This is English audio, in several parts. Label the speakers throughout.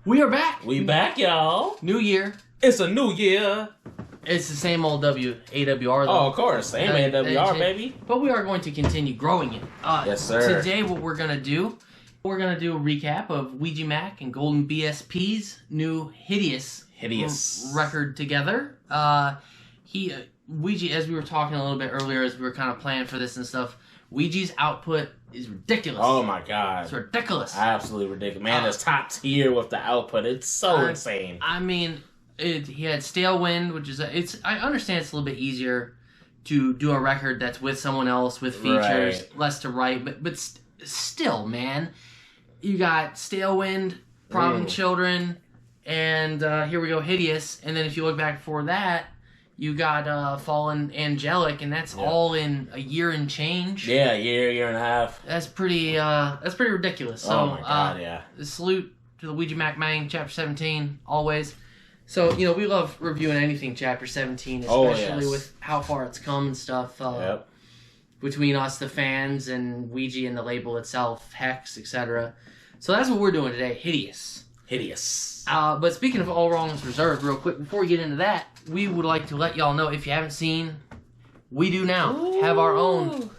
Speaker 1: We are back.
Speaker 2: We back, y'all.
Speaker 1: New year.
Speaker 2: It's a new year.
Speaker 1: It's the same old AWR though.
Speaker 2: Oh, of course. Same AWR, baby.
Speaker 1: But we are going to continue growing it.
Speaker 2: Yes, sir.
Speaker 1: Today what we're going to do a recap of Ouija Macc and Golden BSP's new Hideous record together. Ouija, as we were talking a little bit earlier, as we were kind of planning for this and stuff, Ouija's output is ridiculous.
Speaker 2: Oh my god.
Speaker 1: It's ridiculous.
Speaker 2: Absolutely ridiculous. Man, it's top tier with the output. It's so insane.
Speaker 1: I mean, he had Stale Wind, which is I understand it's a little bit easier to do a record that's with someone else with features, less to write, but still, man, you got Stale Wind, Problem Children, and here we go, Hideous, and then if you look back before that, you got Fallen Angelic, and that's all in a year and change.
Speaker 2: Yeah, year and a half.
Speaker 1: That's pretty ridiculous. So,
Speaker 2: oh my god, yeah.
Speaker 1: Salute to the Ouija Macc Main, Chapter 17, always. So, you know, we love reviewing anything Chapter 17, especially with how far it's come and stuff. Between us, the fans, and Ouija and the label itself, HEXXX, etc. So that's what we're doing today, Hideous. But speaking of All Wrongs Reserved, real quick, before we get into that, we would like to let y'all know, if you haven't seen, we do now have our own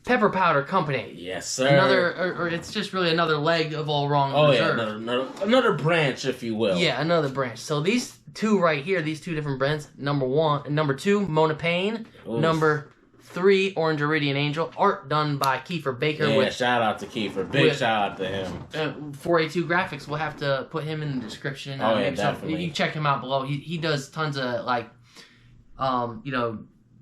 Speaker 1: pepper powder company.
Speaker 2: Yes, sir.
Speaker 1: Or it's just really another leg of All Wrongs Reserved.
Speaker 2: Yeah, another branch, if you will.
Speaker 1: Yeah, another branch. So these two right here, these two different brands, number 2, Mona Pain, number 3, Orange Iridian Angel, art done by Kiefer Baker.
Speaker 2: Yeah, shout out to Kiefer. Big shout out to him. 482
Speaker 1: Graphics, we'll have to put him in the description.
Speaker 2: Oh, yeah, definitely.
Speaker 1: You can check him out below. He does tons of, like,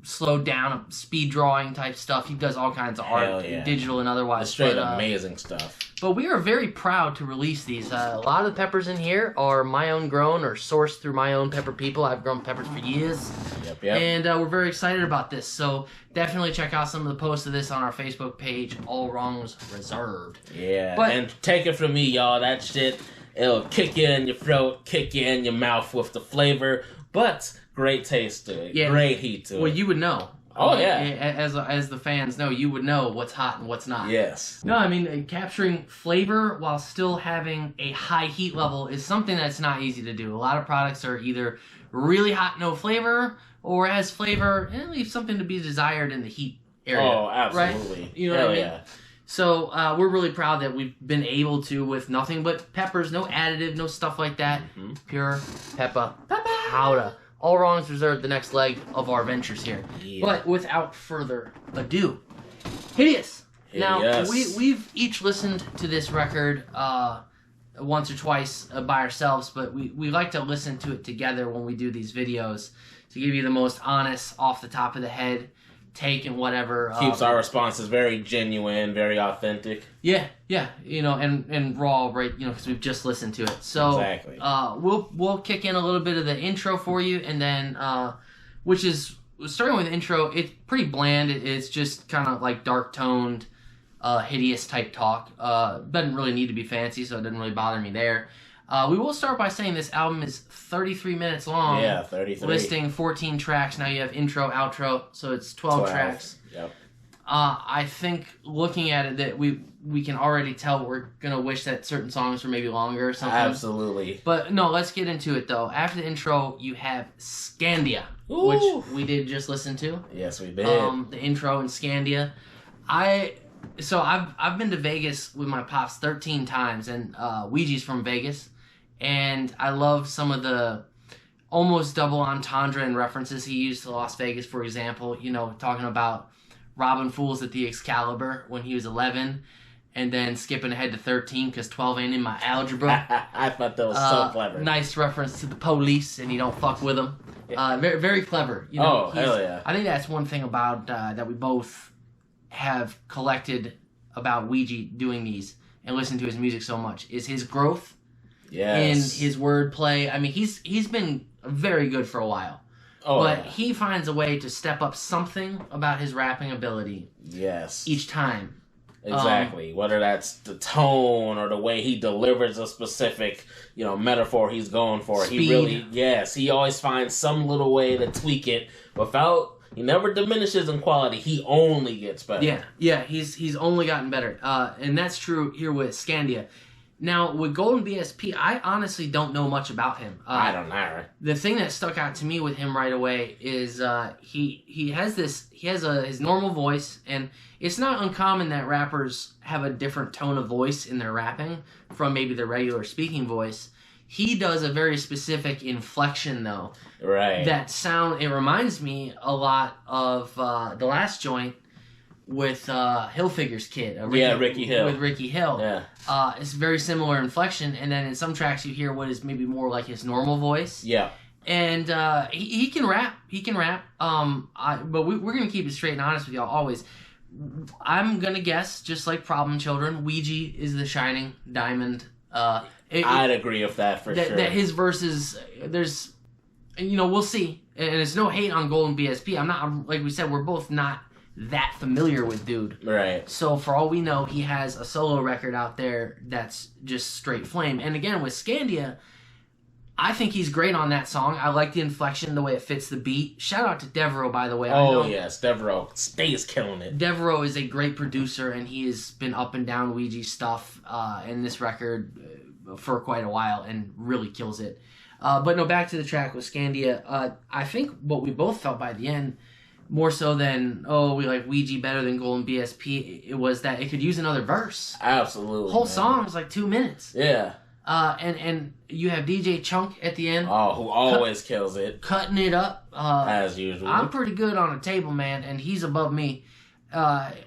Speaker 1: slowed down speed drawing type stuff. He does all kinds of art, digital and otherwise.
Speaker 2: Straight amazing stuff.
Speaker 1: But we are very proud to release these. A lot of the peppers in here are my own grown or sourced through my own pepper people. I've grown peppers for years.
Speaker 2: Yep.
Speaker 1: And we're very excited about this. So definitely check out some of the posts of this on our Facebook page, All Wrongs Reserved.
Speaker 2: Yeah, and take it from me, y'all. That shit, it'll kick you in your throat, kick you in your mouth with the flavor, but great taste to it. Yeah. Great heat to it.
Speaker 1: Well, you would know.
Speaker 2: Oh, yeah.
Speaker 1: As the fans know, you would know what's hot and what's not.
Speaker 2: Yes.
Speaker 1: No, I mean, capturing flavor while still having a high heat level is something that's not easy to do. A lot of products are either really hot, no flavor, or has flavor and leaves something to be desired in the heat area.
Speaker 2: Oh, absolutely.
Speaker 1: Right? You know what I mean? Yeah. So we're really proud that we've been able to, with nothing but peppers, no additive, no stuff like that, pure pepper powder. All Wrongs Reserved, the next leg of our ventures here. Yeah. But without further ado, Hideous. Now, we've each listened to this record once or twice by ourselves, but we like to listen to it together when we do these videos to give you the most honest, off the top of the head take and whatever.
Speaker 2: Keeps our responses very genuine, very authentic.
Speaker 1: Yeah, you know, and raw, right? You know, because we've just listened to it. So
Speaker 2: exactly.
Speaker 1: We'll kick in a little bit of the intro for you, and then which is starting with the intro. It's pretty bland. It's just kind of like dark toned, hideous type talk. Doesn't really need to be fancy, so it doesn't really bother me there. We will start by saying this album is 33 minutes long.
Speaker 2: Yeah, 33.
Speaker 1: Listing 14 tracks. Now you have intro, outro, so it's 12 tracks.
Speaker 2: Yep.
Speaker 1: I think looking at it that we can already tell we're going to wish that certain songs were maybe longer or something.
Speaker 2: Absolutely.
Speaker 1: But no, let's get into it though. After the intro, you have Scandia, which we did just listen to.
Speaker 2: Yes, we did.
Speaker 1: The intro in Scandia. I've been to Vegas with my pops 13 times, and Ouija's from Vegas. And I love some of the almost double entendre and references he used to Las Vegas, for example. You know, talking about robbing fools at the Excalibur when he was 11, and then skipping ahead to 13 because 12 ain't in my algebra.
Speaker 2: I thought that was so clever.
Speaker 1: Nice reference to the police, and you don't fuck with them. Very, very clever. You know,
Speaker 2: hell yeah.
Speaker 1: I think that's one thing about that we both have collected about Ouija doing these and listening to his music so much is his growth.
Speaker 2: Yes.
Speaker 1: In his wordplay. I mean, he's been very good for a while. But he finds a way to step up something about his rapping ability.
Speaker 2: Yes.
Speaker 1: Each time.
Speaker 2: Exactly. Whether that's the tone or the way he delivers a specific, metaphor he's going for.
Speaker 1: Speed.
Speaker 2: He always finds some little way to tweak it without. He never diminishes in quality. He only gets better.
Speaker 1: Yeah. He's only gotten better. And that's true here with Scandia. Now, with Golden BSP, I honestly don't know much about him.
Speaker 2: I don't know.
Speaker 1: The thing that stuck out to me with him right away is he has his normal voice, and it's not uncommon that rappers have a different tone of voice in their rapping from maybe their regular speaking voice. He does a very specific inflection, though.
Speaker 2: Right.
Speaker 1: That sound, it reminds me a lot of the last joint with Hilfiger's kid.
Speaker 2: Ricky Hill.
Speaker 1: With Ricky Hill.
Speaker 2: Yeah.
Speaker 1: It's very similar inflection, and then in some tracks you hear what is maybe more like his normal voice.
Speaker 2: Yeah.
Speaker 1: And he can rap. He can rap. But we're going to keep it straight and honest with y'all always. I'm going to guess, just like Problem Children, Ouija is the shining diamond.
Speaker 2: I'd agree with that for sure.
Speaker 1: That his verses, there's, we'll see. And it's no hate on Golden BSP. Like we said, we're both not that familiar with dude.
Speaker 2: Right.
Speaker 1: So for all we know, he has a solo record out there that's just straight flame. And again, with Scandia, I think he's great on that song. I like the inflection, the way it fits the beat. Shout out to Devereaux, by the way.
Speaker 2: Yes, Devereaux stays killing it.
Speaker 1: Devereaux is a great producer, and he has been up and down Ouija stuff in this record for quite a while and really kills it. But no, back to the track with Scandia. I think what we both felt by the end, more so than, we like Ouija better than Golden BSP, it was that it could use another verse.
Speaker 2: Absolutely.
Speaker 1: Whole song is like 2 minutes.
Speaker 2: Yeah.
Speaker 1: And you have DJ Chunk at the end.
Speaker 2: Oh, who always kills it.
Speaker 1: Cutting it up.
Speaker 2: As usual.
Speaker 1: I'm pretty good on a table, man, and he's above me.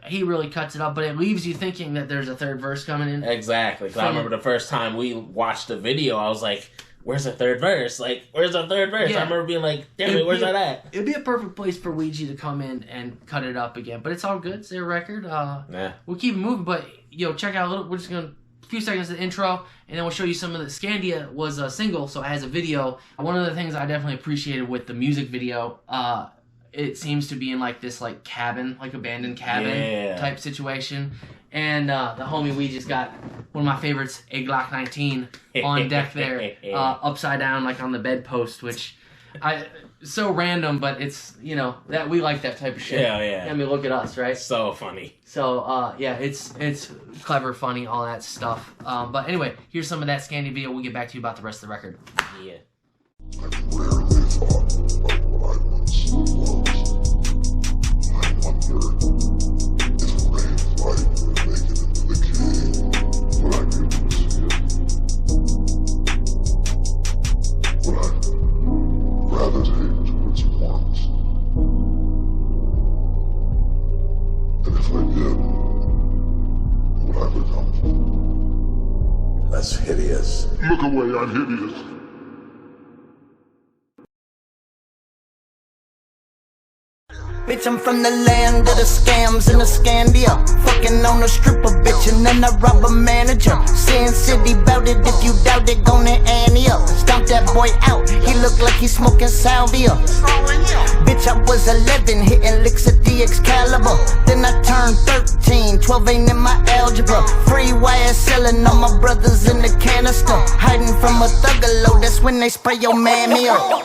Speaker 1: He really cuts it up, but it leaves you thinking that there's a third verse coming in.
Speaker 2: Exactly. Because I remember the first time we watched the video, I was like, where's the third verse? Like, where's the third verse?
Speaker 1: Yeah.
Speaker 2: I remember being like, damn it, where's that at?
Speaker 1: It'd be a perfect place for Ouija to come in and cut it up again. But it's all good. It's their record.
Speaker 2: Yeah.
Speaker 1: We'll keep it moving, but, check out we're just going to, a few seconds of the intro, and then we'll show you some of the Scandia was a single, so it has a video. One of the things I definitely appreciated with the music video, it seems to be in like this like cabin, like abandoned cabin type situation. And the homie Ouija's got one of my favorites, a Glock 19 on deck there, upside down like on the bedpost, which so random, but it's, that we like that type of shit.
Speaker 2: Yeah.
Speaker 1: I mean, look at us, right?
Speaker 2: So funny.
Speaker 1: So, it's clever, funny, all that stuff. But anyway, here's some of that Scandia video. We'll get back to you about the rest of the record.
Speaker 2: Yeah.
Speaker 3: I rarely thought about what I once was. I wonder if Rain's life would make it into the king, would I be able to see it? Would I gravitate towards warmth? And if I did, would I become? That's hideous. Look away, I'm hideous.
Speaker 4: Bitch, I'm from the land of the scams and the Scandia. Fucking on a stripper, bitch, and then I rob a manager. Sin City bout it, if you doubt it, gonna ante up. Stomp that boy out, he look like he's smoking salvia. Bitch, I was 11, hitting licks at the Excalibur. Then I turned 13, 12 ain't in my algebra. Free wire selling all my brothers in the canister. Hiding from a thuggalo, that's when they spray your mammy up.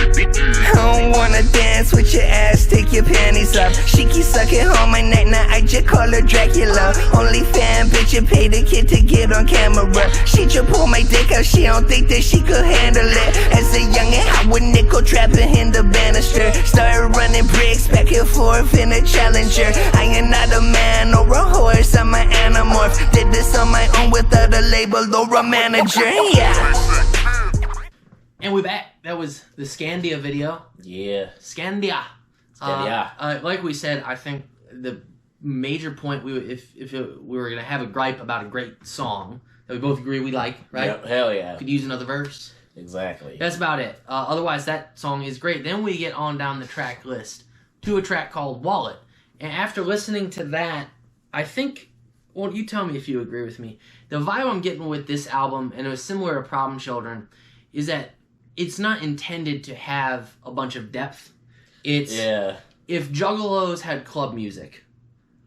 Speaker 4: I don't wanna dance with your ass, take your panties off. She keep sucking on my neck, now I just call her Dracula. Only fan bitch, you pay the kid to get on camera. She just pull my dick out, she don't think that she could handle it. As a youngin', I would nickel trapping in the banister. Started running bricks back and forth in a Challenger. I am not a man or a horse, I'm an anamorph. Did this on my own without a label or a manager, yeah.
Speaker 1: And we're back. That was the Scandia video.
Speaker 2: Yeah.
Speaker 1: Scandia.
Speaker 2: Scandia.
Speaker 1: Like we said, I think the major point, if we were going to have a gripe about a great song that we both agree we like, right?
Speaker 2: Yep, hell yeah.
Speaker 1: Could use another verse.
Speaker 2: Exactly.
Speaker 1: That's about it. Otherwise, that song is great. Then we get on down the track list to a track called Wallet. And after listening to that, I think, well, you tell me if you agree with me. The vibe I'm getting with this album, and it was similar to Problem Children, is that it's not intended to have a bunch of depth. It's if Juggalos had club music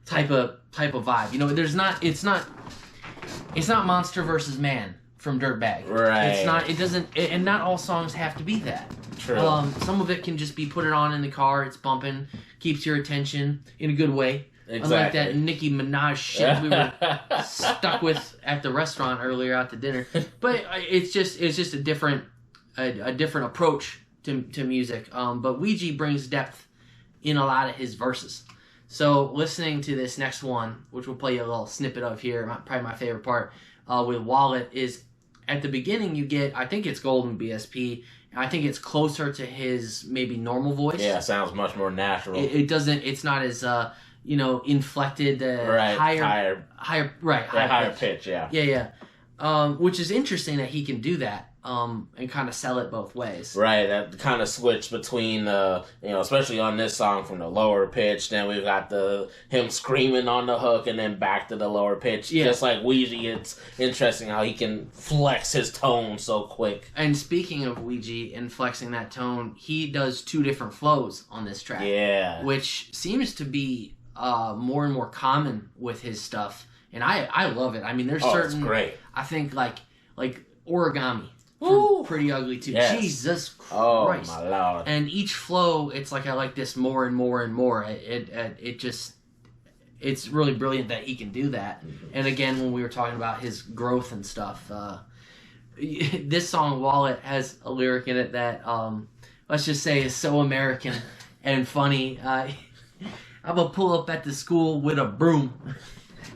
Speaker 1: type of vibe. There's not. It's not Monster versus Man from Dirtbag.
Speaker 2: Right.
Speaker 1: It's not. It doesn't. And not all songs have to be that.
Speaker 2: True.
Speaker 1: Some of it can just be put it on in the car. It's bumping, keeps your attention in a good way.
Speaker 2: Exactly.
Speaker 1: Unlike that Nicki Minaj shit we were stuck with at the restaurant earlier out to dinner. But it's just a different approach to music. But Ouija brings depth in a lot of his verses. So listening to this next one, which we'll play you a little snippet of here, probably my favorite part with Wallet, is at the beginning you get, I think it's Golden BSP, and I think it's closer to his maybe normal voice.
Speaker 2: Yeah, it sounds much more natural.
Speaker 1: It's not as inflected, higher
Speaker 2: pitch.
Speaker 1: Yeah. Which is interesting that he can do that. And kind of sell it both ways.
Speaker 2: Right, that kind of switch between, especially on this song from the lower pitch, then we've got him screaming on the hook and then back to the lower pitch. Yeah. Just like Ouija, it's interesting how he can flex his tone so quick.
Speaker 1: And speaking of Ouija and flexing that tone, he does 2 different flows on this track.
Speaker 2: Yeah.
Speaker 1: Which seems to be more and more common with his stuff. And I love it. I mean, there's certain...
Speaker 2: it's great.
Speaker 1: I think like Origami.
Speaker 2: Ooh.
Speaker 1: Pretty Ugly too.
Speaker 2: Yes.
Speaker 1: Jesus Christ.
Speaker 2: Oh my Lord.
Speaker 1: And each flow, it's like I like this more and more and more. It's really brilliant that he can do that. Mm-hmm. And again, when we were talking about his growth and stuff, this song Wallet has a lyric in it that let's just say is so American and funny. I'm gonna pull up at the school with a broom,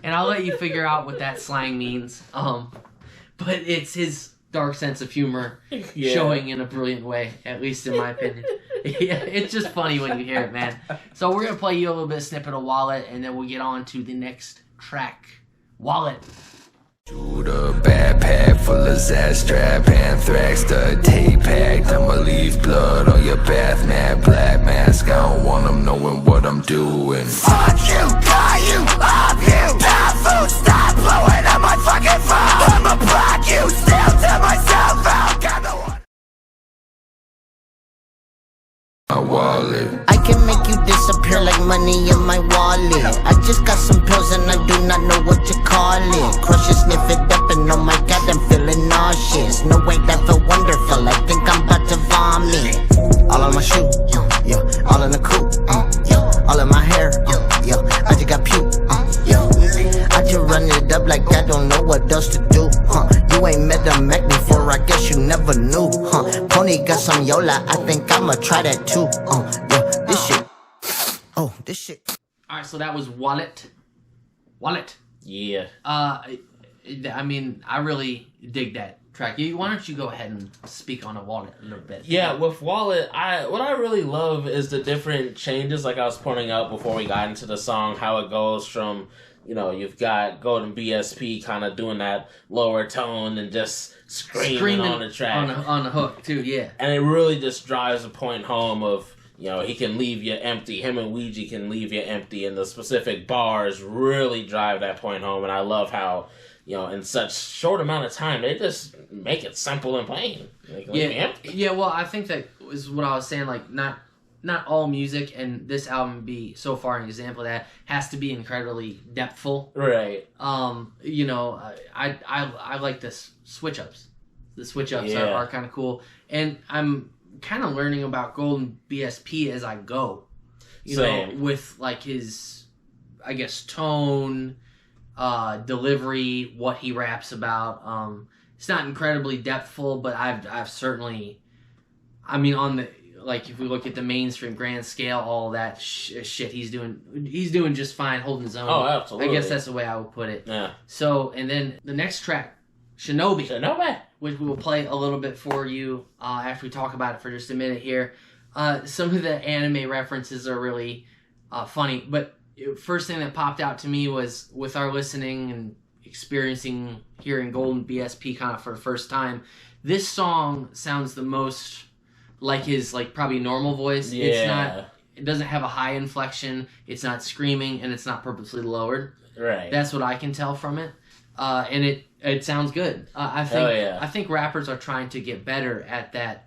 Speaker 1: and I'll let you figure out what that slang means. But it's his dark sense of humor showing in a brilliant way, at least in my opinion. Yeah, it's just funny when you hear it, man. So we're going to play you a little bit of snippet of Wallet, and then we'll get on to the next track. Wallet.
Speaker 5: Shoot a backpack full of Zaz strap, anthrax, the tape packed. I'ma leave blood on your bath mat, black mask. I don't want them knowing what I'm doing. Fuck you, call you, up you, bad food, stop blowing on my fucking phone. I'ma block you, still to myself out. Got no one. My wallet.
Speaker 4: I can make you disappear like money in my wallet. I just got some pills and I do not know what you call it. Crush it, sniff it up and oh my god, I'm feeling nauseous. No way, that feel wonderful, I think I'm about to vomit. All on my shoe, yeah, all in the coupe, yeah, all in my hair, yeah, I just got puke, yeah. I just run it up like I don't know what else to do, You ain't met the Mac before, I guess you never knew, Pony got some Yola, I think I'ma try that too, yeah, this shit. Oh, this shit.
Speaker 1: Alright, so that was Wallet.
Speaker 2: Yeah.
Speaker 1: I mean, I really dig that track. Why don't you go ahead and speak on a Wallet a little bit?
Speaker 2: Yeah, with Wallet, what I really love is the different changes, like I was pointing out before we got into the song, how it goes from, you've got Golden BSP kind of doing that lower tone and just screaming on the track.
Speaker 1: On the hook, too, yeah.
Speaker 2: And it really just drives the point home of, he can leave you empty. Him and Ouija can leave you empty. And the specific bars really drive that point home. And I love how, in such short amount of time, they just make it simple and plain.
Speaker 1: Yeah, well, I think that is what I was saying. Like, not all music, and this album be so far an example of that, has to be incredibly depthful.
Speaker 2: Right.
Speaker 1: I like the switch-ups. The switch-ups are kind of cool. And I'm kind of learning about Golden BSP as I go. With like his, I guess, tone, delivery, what he raps about. It's not incredibly depthful, but I've certainly, on the, like, if we look at the mainstream grand scale, all that shit he's doing just fine, holding his own.
Speaker 2: Oh, absolutely.
Speaker 1: I guess that's the way I would put it.
Speaker 2: Yeah.
Speaker 1: So, and then the next track, Shinobi, which we will play a little bit for you after we talk about it for just a minute here. Some of the anime references are really funny, but first thing that popped out to me was with our listening and hearing Golden BSP kind of for the first time, this song sounds the most like his probably normal voice.
Speaker 2: Yeah.
Speaker 1: It doesn't have a high inflection, it's not screaming, and it's not purposely lowered.
Speaker 2: Right.
Speaker 1: That's what I can tell from it. And it sounds good. I think rappers are trying to get better at that,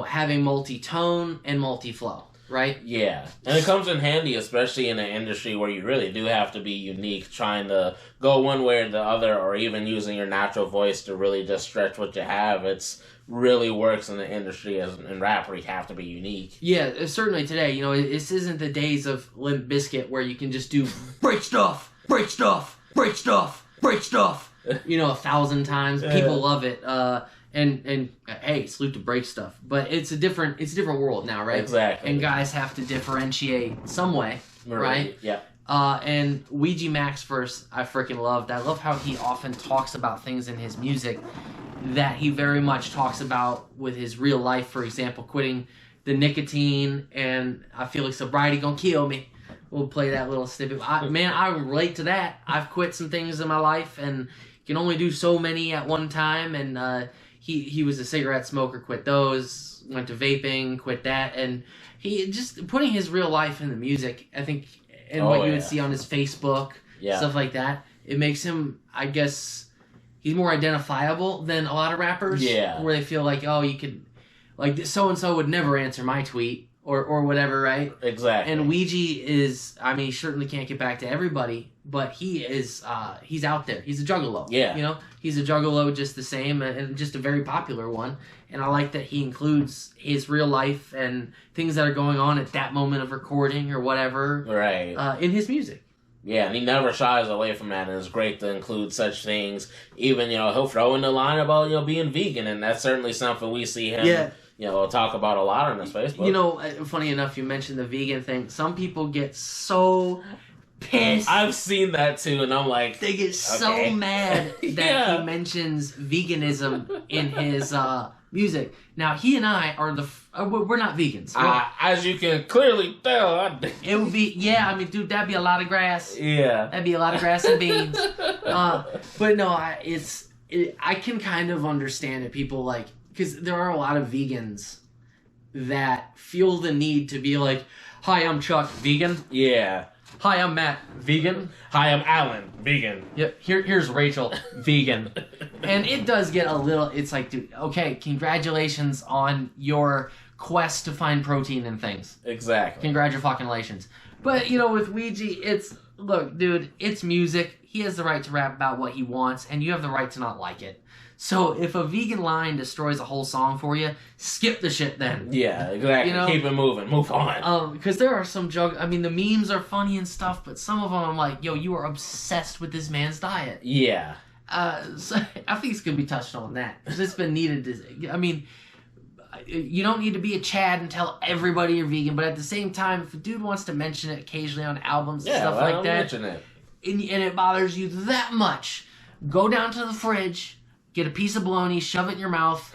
Speaker 1: having multi-tone and multi-flow. right?
Speaker 2: Yeah. And it comes in handy, especially in an industry where you really do have to be unique, trying to go one way or the other, or even using your natural voice to really just stretch what you have. It's really works in the industry as in rap where you have to be unique.
Speaker 1: Yeah, certainly today. You know, this isn't the days of Limp Bizkit where you can just do break stuff, break stuff, break stuff, break stuff. You know, 1,000 times. People love it. And hey, salute to break stuff. But it's a different world now, right?
Speaker 2: Exactly.
Speaker 1: And guys have to differentiate some way, right?
Speaker 2: Yeah.
Speaker 1: And Ouija Macc's verse I freaking loved. I love how he often talks about things in his music that he very much talks about with his real life. For example, quitting the nicotine, and I feel like sobriety gonna kill me. We'll play that little snippet. I relate to that. I've quit some things in my life and can only do so many at one time. And he was a cigarette smoker, quit those, went to vaping, quit that. And he just putting his real life in the music, I think, and what you would see on his Facebook, stuff like that. It makes him, I guess, he's more identifiable than a lot of rappers.
Speaker 2: Yeah.
Speaker 1: Where they feel like, oh, you could, like, so-and-so would never answer my tweet or whatever, right?
Speaker 2: Exactly.
Speaker 1: And Ouija is, I mean, he certainly can't get back to everybody, but he is, he's out there. He's a juggalo.
Speaker 2: Yeah.
Speaker 1: You know? He's a juggalo just the same, and just a very popular one. And I like that he includes his real life and things that are going on at that moment of recording or whatever.
Speaker 2: Right.
Speaker 1: In his music.
Speaker 2: Yeah, and he never shies away from that, and it's great to include such things. Even, you know, he'll throw in the line about, you know, being vegan, and that's certainly something we see him, you know, talk about a lot on his Facebook.
Speaker 1: You know, funny enough, you mentioned the vegan thing. Some people get so pissed.
Speaker 2: I've seen that too, and I'm like...
Speaker 1: They get so mad that he mentions veganism in his music. Now, he and I are we're not vegans.
Speaker 2: As you can clearly tell,
Speaker 1: it would be, I mean, dude, that'd be a lot of grass.
Speaker 2: Yeah.
Speaker 1: That'd be a lot of grass and beans. But no, I can kind of understand it. People like, because there are a lot of vegans that feel the need to be like, hi, I'm Chuck, vegan.
Speaker 2: Yeah.
Speaker 1: Hi, I'm Matt, vegan.
Speaker 2: Hi, I'm Alan, vegan.
Speaker 1: Yep, here's Rachel, vegan. And it does get a little, it's like, dude, okay, congratulations on your quest to find protein in things.
Speaker 2: Exactly.
Speaker 1: Congratulations. But, you know, with Ouija, look, dude, it's music. He has the right to rap about what he wants, and you have the right to not like it. So if a vegan line destroys a whole song for you, skip the shit then.
Speaker 2: Yeah, exactly. You know? Keep it moving. Move on.
Speaker 1: Because there are some I mean, the memes are funny and stuff, but some of them I'm like, yo, you are obsessed with this man's diet.
Speaker 2: Yeah.
Speaker 1: So I think it's going to be touched on that. Because it's been needed. I mean, you don't need to be a Chad and tell everybody you're vegan, but at the same time, if a dude wants to mention it occasionally on albums and stuff like that,
Speaker 2: mention it.
Speaker 1: And it bothers you that much, go down to the fridge, get a piece of bologna, shove it in your mouth,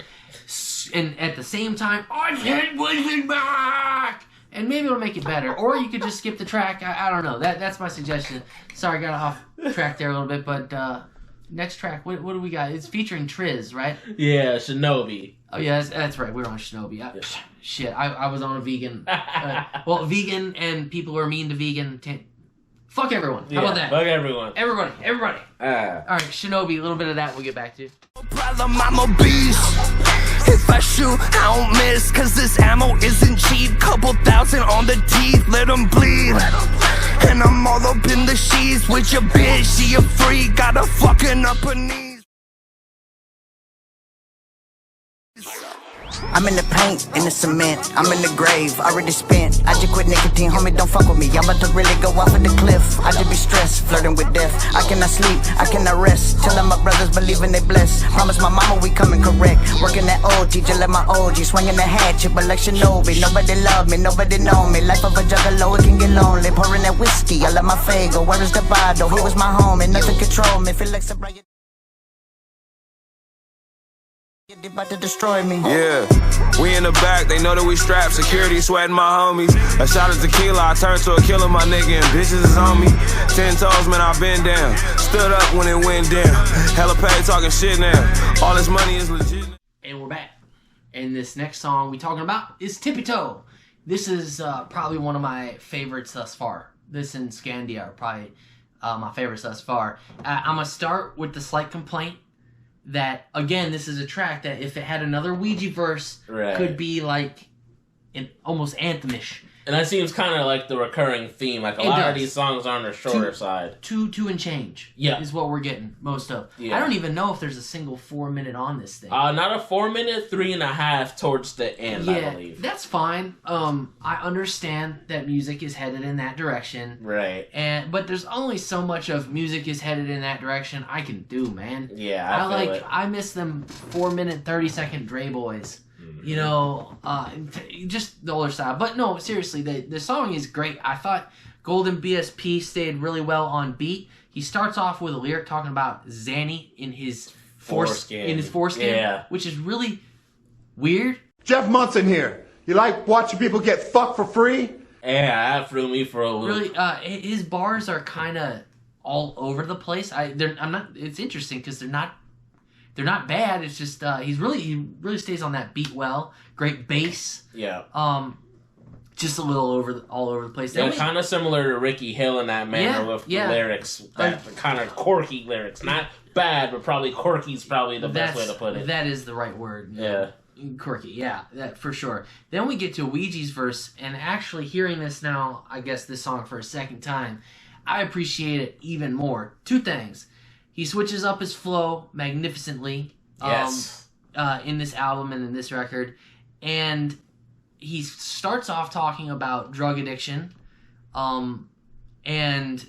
Speaker 1: and at the same time, I can't believe it back! And maybe it'll make it better. Or you could just skip the track. I don't know. That's my suggestion. Sorry, I got off track there a little bit, but next track, what do we got? It's featuring Trizz, right?
Speaker 2: Yeah, Shinobi.
Speaker 1: Oh, yeah, that's right. We were on Shinobi. Shit, I was on a vegan. Well, vegan and people who are mean to vegan... Fuck everyone. How about that?
Speaker 2: Fuck everyone.
Speaker 1: Everybody.
Speaker 2: All
Speaker 1: right, Shinobi, a little bit of that we'll get back to.
Speaker 4: Problem, I'm obese. If I shoot, I don't miss, cause this ammo isn't cheap. Couple thousand on the teeth, let them bleed. And I'm all up in the sheets with your bitch, she a freak, got her fucking up her knees. I'm in the paint, in the cement, I'm in the grave, already spent. I just quit nicotine, homie, don't fuck with me. I'm about to really go off of the cliff. I just be stressed, flirting with death. I cannot sleep, I cannot rest. Telling my brothers, believing they blessed. Promise my mama we coming correct. Working that OG, just let my OG. Swinging the hatchet, but like Shinobi. Nobody love me, nobody know me. Life of a juggalo, it can get lonely. Pouring that whiskey, I love my Fago. Where is the bottle? He was my homie, nothing control me. Feel like sobriety. They about to destroy me.
Speaker 6: Yeah, we in the back, they know that we strapped. Security sweating my homies. A shot of tequila, I turned to a killer, my nigga, and bitches is on me. 10 toes, man, I been down. Stood up when it went down. Hella paid talking shit now. All this money is legit.
Speaker 1: And we're back. And this next song we talking about is Tippy Toe. This is probably one of my favorites thus far. This and Scandia are probably my favorites thus far. I'm going to start with the slight complaint that, again, this is a track that if it had another Ouija verse, could be like almost anthemish.
Speaker 2: And that seems kind of like the recurring theme. Like a lot of these songs are on the shorter side.
Speaker 1: Two and change.
Speaker 2: Yeah.
Speaker 1: Is what we're getting most of.
Speaker 2: Yeah.
Speaker 1: I don't even know if there's a single 4 minute on this thing.
Speaker 2: Not a 4 minute, 3.5 towards the end, I believe.
Speaker 1: That's fine. I understand that music is headed in that direction.
Speaker 2: Right.
Speaker 1: But there's only so much of music is headed in that direction I can do, man.
Speaker 2: Yeah, I feel it.
Speaker 1: I miss them 4 minute, 30-second Dre Boys. You know, just the older style. But no, seriously, the song is great. I thought Golden BSP stayed really well on beat. He starts off with a lyric talking about Zanny in his foreskin, which is really weird.
Speaker 7: Jeff Munson here. You like watching people get fucked for free?
Speaker 2: Yeah, that threw me for a loop.
Speaker 1: Really, his bars are kind of all over the place. It's interesting because they're not bad. It's just he really stays on that beat well. Great bass.
Speaker 2: Yeah.
Speaker 1: Just a little all over the place.
Speaker 2: Yeah, kind of similar to Ricky Hill in that manner with the lyrics. That kind of quirky lyrics. Not bad, but probably quirky's probably the best way to put it.
Speaker 1: That is the right word.
Speaker 2: Yeah.
Speaker 1: Quirky, yeah, that for sure. Then we get to Ouija's verse, and actually hearing this now, I guess this song for a second time, I appreciate it even more. Two things. He switches up his flow magnificently in this album and in this record. And he starts off talking about drug addiction and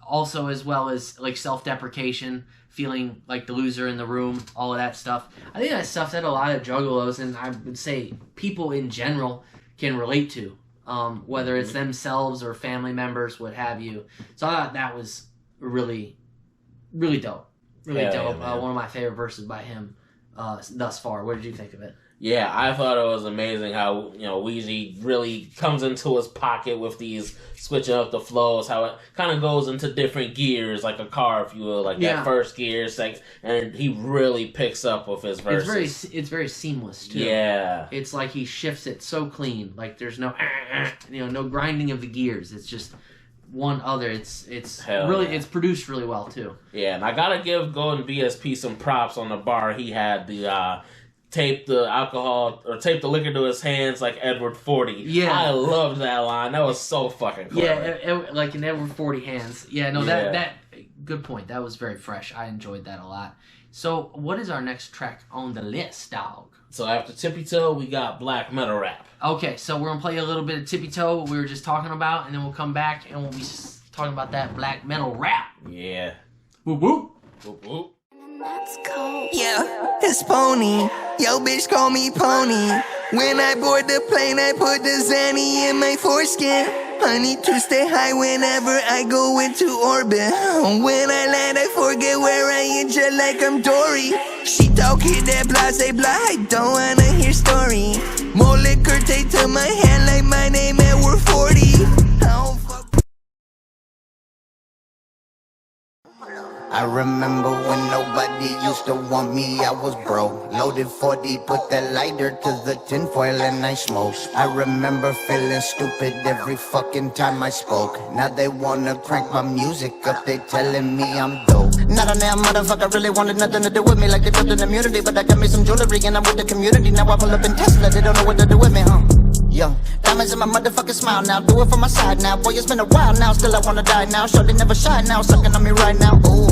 Speaker 1: also as well as like self-deprecation, feeling like the loser in the room, all of that stuff. I think that's stuff that a lot of juggalos, and I would say people in general, can relate to, whether it's themselves or family members, what have you. So I thought that was really dope. Really dope. One of my favorite verses by him thus far. What did you think of it?
Speaker 2: Yeah, I thought it was amazing how, Ouija really comes into his pocket with these switching up the flows, how it kind of goes into different gears, like a car, if you will, like that first gear, second, and he really picks up with his verses.
Speaker 1: It's very seamless, too.
Speaker 2: Yeah.
Speaker 1: It's like he shifts it so clean, like there's no, no grinding of the gears. It's just one other. It's it's produced really well, too.
Speaker 2: Yeah, and I gotta give Golden BSP some props on the bar. He had the, tape the liquor to his hands like Edward 40. Yeah. I loved that line. That was so fucking clever.
Speaker 1: Yeah, like in Edward 40 hands. Yeah, no, that good point. That was very fresh. I enjoyed that a lot. So, what is our next track on the list, dog?
Speaker 2: So, after Tippy Toe, we got Black Metal Rap.
Speaker 1: Okay, so we're going to play a little bit of Tippy Toe, what we were just talking about, and then we'll come back and we'll be talking about that Black Metal Rap.
Speaker 2: Yeah.
Speaker 1: Whoop, whoop.
Speaker 2: Whoop, whoop.
Speaker 8: That's cold. Yeah, it's Pony. Yo, bitch, call me Pony. When I board the plane, I put the Zanny in my foreskin. I need to stay high whenever I go into orbit. When I land, I forget where I injure like I'm Dory. She talking that blase blah, I don't wanna hear story. More liquor take to my hand like my name Edward 40.
Speaker 4: I remember when nobody used to want me, I was broke. Loaded 40, put that lighter to the tinfoil and I smoked. I remember feeling stupid every fucking time I spoke. Now they wanna crank my music up, they telling me I'm dope. Not a damn motherfucker really wanted nothing to do with me, like they built an immunity. But I got me some jewelry and I'm with the community. Now I pull up in Tesla, they don't know what to do with me, huh? Yo, diamonds in my motherfucking smile now. Do it for my side now. Boy, it's been a while now. Still I wanna die now. Sure they never shy now. Sucking on me right now. Ooh.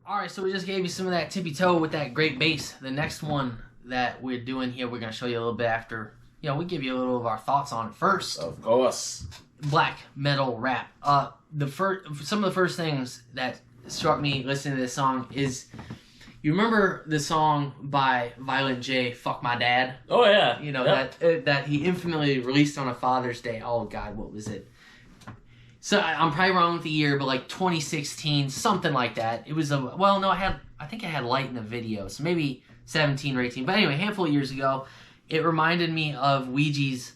Speaker 1: Alright, so we just gave you some of that Tippy Toe with that great bass. The next one that we're doing here, we're going to show you a little bit after. We give you a little of our thoughts on it first.
Speaker 2: Of course.
Speaker 1: Black Metal Rap. Some of the first things that struck me listening to this song is... You remember the song by Violent J, Fuck My Dad?
Speaker 2: Oh, yeah.
Speaker 1: That he infamously released on a Father's Day. Oh, God, what was it? So, I'm probably wrong with the year, but like 2016, something like that. It was I think I had light in the video, so maybe 17 or 18. But anyway, a handful of years ago, it reminded me of Ouija's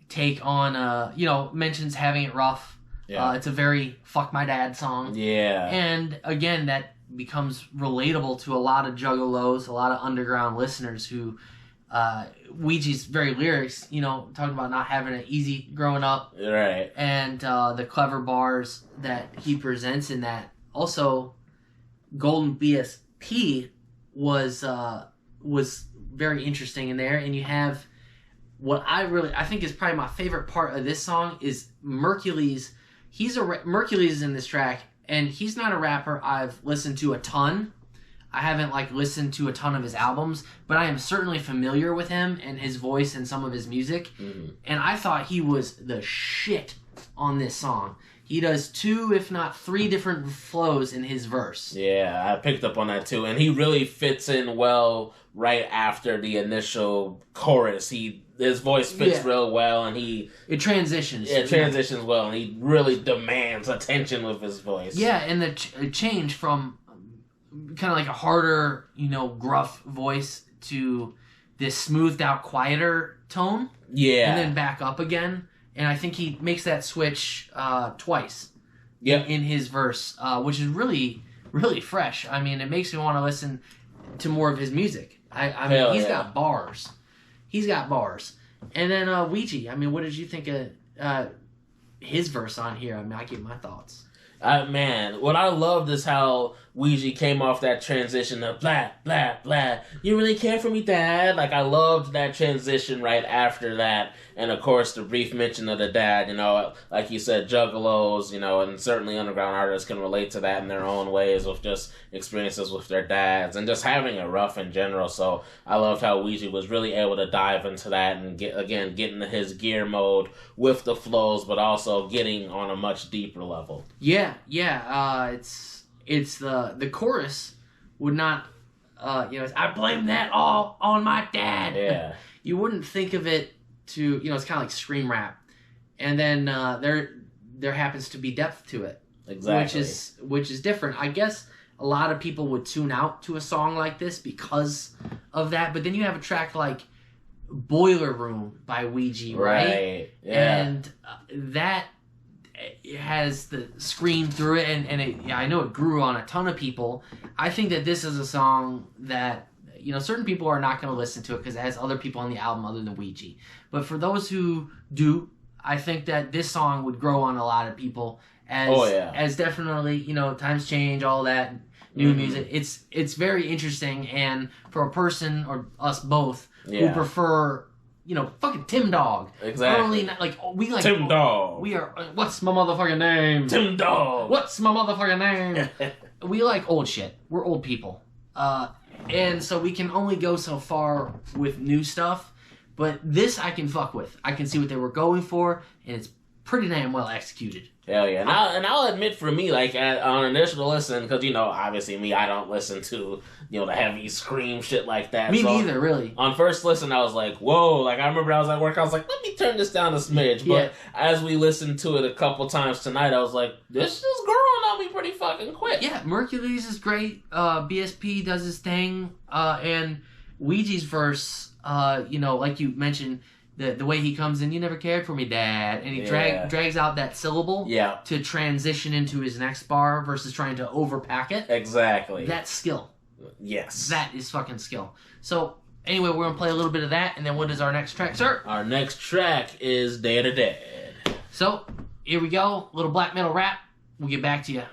Speaker 1: take on, mentions having it rough. Yeah. It's a very Fuck My Dad song.
Speaker 2: Yeah.
Speaker 1: And again, that becomes relatable to a lot of juggalos, a lot of underground listeners who Ouija's very lyrics, talking about not having it easy growing up,
Speaker 2: right?
Speaker 1: And the clever bars that he presents in that. Also, Golden BSP was very interesting in there, and you have what I think is probably my favorite part of this song is Merkules. Merkules is in this track, and he's not a rapper I've listened to a ton. I haven't listened to a ton of his albums, but I am certainly familiar with him and his voice and some of his music. Mm-hmm. And I thought he was the shit on this song. He does 2, if not 3 different flows in his verse.
Speaker 2: Yeah, I picked up on that too. And he really fits in well right after the initial chorus. His voice fits real well, and it transitions. Yeah, it transitions well, and he really demands attention with his voice.
Speaker 1: Yeah, and the change from kind of like a harder, gruff voice to this smoothed out, quieter tone.
Speaker 2: Yeah.
Speaker 1: And then back up again. And I think he makes that switch twice in his verse, which is really, really fresh. I mean, it makes me want to listen to more of his music. I mean, he's got bars. He's got bars. And then Ouija, I mean, what did you think of his verse on here? I mean, I give my thoughts.
Speaker 2: Man, what I loved is how Ouija came off that transition of blah, blah, blah. You really care for me, Dad? I loved that transition right after that. And, of course, the brief mention of the dad, like you said, Juggalos, and certainly underground artists can relate to that in their own ways with just experiences with their dads and just having it rough in general. So I loved how Ouija was really able to dive into that and get into his gear mode with the flows, but also getting on a much deeper level.
Speaker 1: Yeah. It's the chorus would not, I blame that all on my dad.
Speaker 2: Yeah.
Speaker 1: You wouldn't think of it to, it's kind of like scream rap. And then there happens to be depth to it.
Speaker 2: Exactly.
Speaker 1: Which is different. I guess a lot of people would tune out to a song like this because of that. But then you have a track like Boiler Room by Ouija, right?
Speaker 2: Yeah.
Speaker 1: And that has the scream through it, and I know it grew on a ton of people. I think that this is a song that, certain people are not going to listen to it because it has other people on the album other than Ouija. But for those who do, I think that this song would grow on a lot of people as definitely, times change, all that, new music. It's very interesting, and for a person, or us both, who prefer, fucking Tim Dogg.
Speaker 2: Exactly.
Speaker 1: We like
Speaker 2: Tim Dogg.
Speaker 1: We are, what's my motherfucking name?
Speaker 2: Tim Dogg.
Speaker 1: What's my motherfucking name? We like old shit. We're old people. And so we can only go so far with new stuff. But this I can fuck with. I can see what they were going for, and it's pretty damn well executed.
Speaker 2: Hell yeah. And I'll admit for me, on initial listen, because, obviously me, I don't listen to, the heavy scream shit like that.
Speaker 1: Me neither, really.
Speaker 2: On first listen, I was like, whoa. I remember I was at work, I was like, let me turn this down a smidge. But as we listened to it a couple times tonight, I was like, this is growing on me pretty fucking quick.
Speaker 1: Yeah, Merkules is great. BSP does his thing. And Ouija's verse, like you mentioned, the way he comes in, you never cared for me, Dad. And he drags out that syllable to transition into his next bar versus trying to overpack it.
Speaker 2: Exactly.
Speaker 1: That's skill.
Speaker 2: Yes.
Speaker 1: That is fucking skill. So, anyway, we're going to play a little bit of that, and then what is our next track, sir?
Speaker 2: Our next track is Day to Dead.
Speaker 1: So, here we go. A little black metal rap. We'll get back to you.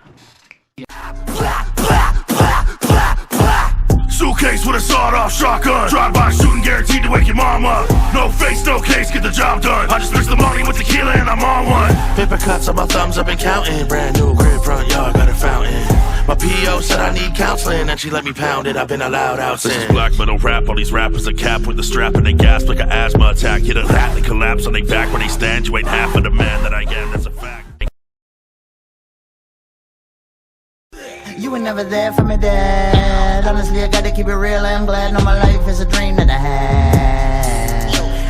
Speaker 9: Suitcase with a sawed-off shotgun. Drive-by shooting guaranteed to wake your mama. No face, no case, get the job done. I just mixed the money with tequila and I'm on one. Paper cuts on my thumbs, I've been counting. Brand new crib, front yard, got a fountain. My P.O. said I need counseling, and she let me pound it. I've been allowed out since. This is black metal rap. All these rappers are cap with the strap and they gasp like an asthma attack. Hit a hat and collapse on their back where they stand. You ain't half of the man that I am, that's a fact.
Speaker 4: You were never there for me, Dad. Honestly, I gotta keep it real. I am glad. No, my life is a dream that I had.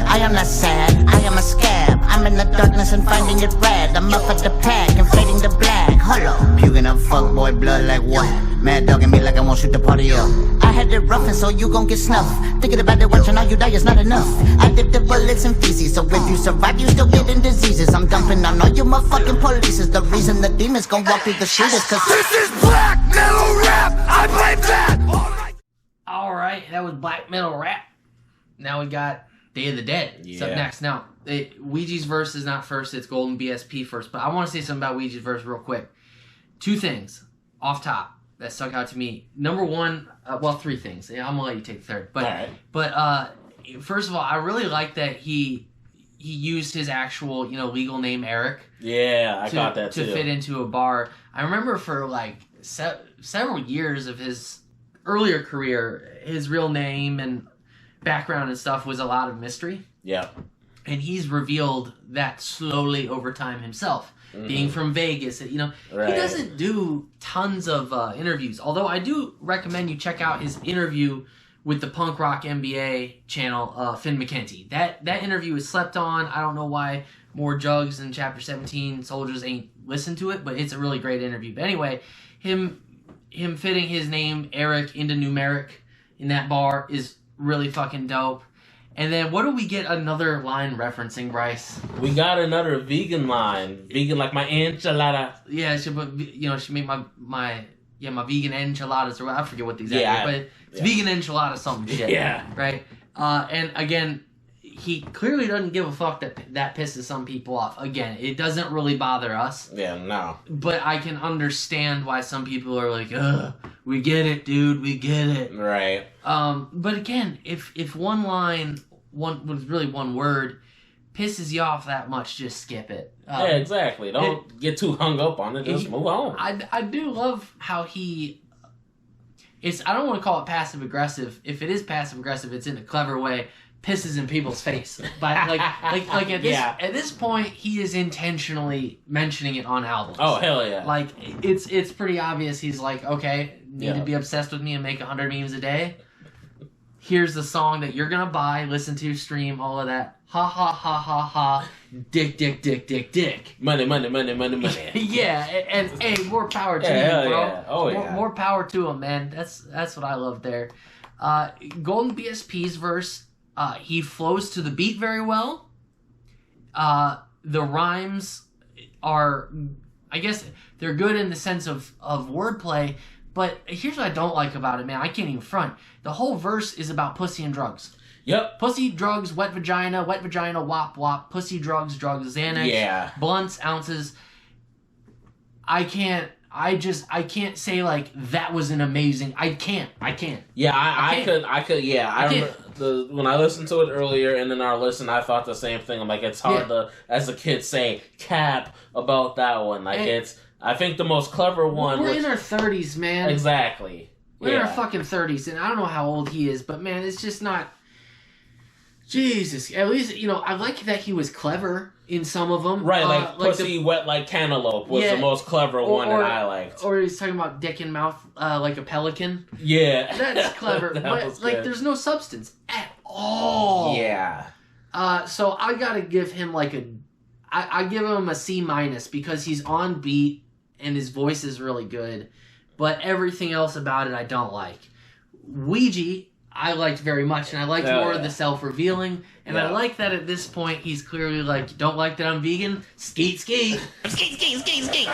Speaker 4: I am not sad, I am a scab. I'm in the darkness and finding it rad. I'm up at the pack and fading the black. Hello, puking up fuckboy blood like what? Mad dogging me like I won't shoot the party up. I had it rough and so you gon' get snuffed. Thinking about it, watching how you die is not enough. I dip the bullets in feces, so if you survive, you still getting diseases. I'm dumping on all you motherfucking polices. The reason the demons gon' walk through the streets is cause
Speaker 9: this is black metal rap. I blame that.
Speaker 1: Alright, that was black metal rap. Now we got Day of the Dead. It's up next. Now, Ouija's verse is not first, it's Golden BSP first. But I want to say something about Ouija's verse real quick. 2 things off top that stuck out to me. Number one, 3 things. I'm gonna let you take the third. But first of all, I really like that he used his actual, legal name Eric.
Speaker 2: Yeah, I got that too.
Speaker 1: To fit into a bar. I remember for like several years of his earlier career, his real name and background and stuff was a lot of mystery.
Speaker 2: Yeah.
Speaker 1: And he's revealed that slowly over time himself. Being from Vegas, He doesn't do tons of interviews. Although I do recommend you check out his interview with the Punk Rock MBA channel, Finn McKenty. That interview is slept on. I don't know why more Jugs and Chapter 17 soldiers ain't listened to it, but it's a really great interview. But anyway, him fitting his name Eric into numeric in that bar is really fucking dope. And then what do we get another line referencing, Bryce?
Speaker 2: We got another vegan line. Vegan like my enchilada.
Speaker 1: Yeah, she made my vegan enchiladas, or I forget what these are, but it's vegan enchilada something shit.
Speaker 2: Yeah.
Speaker 1: Right? And again, he clearly doesn't give a fuck that pisses some people off. Again, it doesn't really bother us.
Speaker 2: Yeah, no.
Speaker 1: But I can understand why some people are like, ugh, we get it, dude, we get it.
Speaker 2: Right.
Speaker 1: But again, if one line, was really one word, pisses you off that much, just skip it.
Speaker 2: Yeah, exactly. Don't get too hung up on it. Just move on.
Speaker 1: I do love how I don't want to call it passive aggressive. If it is passive aggressive, it's in a clever way. Pisses in people's face, but at this point, he is intentionally mentioning it on albums.
Speaker 2: Oh hell yeah!
Speaker 1: Like it's pretty obvious. He's like, okay, need to be obsessed with me and make 100 memes a day. Here's the song that you're gonna buy, listen to, stream, all of that. Ha ha ha ha ha. Dick, dick, dick, dick, dick.
Speaker 2: Money, money, money, money, money.
Speaker 1: Yeah, and hey, more power to you, bro.
Speaker 2: Yeah. Oh
Speaker 1: More power to him, man. That's what I love there. Golden BSP's verse. He flows to the beat very well. The rhymes are, I guess, they're good in the sense of wordplay, but here's what I don't like about it, man. I can't even front. The whole verse is about pussy and drugs.
Speaker 2: Yep.
Speaker 1: Pussy, drugs, wet vagina, wop, wop, pussy, drugs, Xanax, blunts, ounces. I can't say like that was an amazing. I can't.
Speaker 2: Yeah, I could. Yeah, I remember when I listened to it earlier, and then our listen, I thought the same thing. I'm like, it's hard to, as a kid, say cap about that one. Like I think the most clever one.
Speaker 1: We're in our 30s, man.
Speaker 2: Exactly.
Speaker 1: We're in our fucking 30s, and I don't know how old he is, but man, it's just not. Jesus, at least I like that he was clever in some of them.
Speaker 2: Right, like pussy wet like cantaloupe was the most clever one that I liked.
Speaker 1: Or he's talking about dick in mouth like a pelican.
Speaker 2: Yeah,
Speaker 1: that's clever. But like, there's no substance at all.
Speaker 2: Yeah.
Speaker 1: So I gotta give him I give him a C- because he's on beat and his voice is really good, but everything else about it I don't like. Ouija, I liked very much, and I liked more of the self-revealing, and I like that at this point he's clearly like, don't like that I'm vegan? Skeet, skeet. Skeet, skeet, skeet, skeet.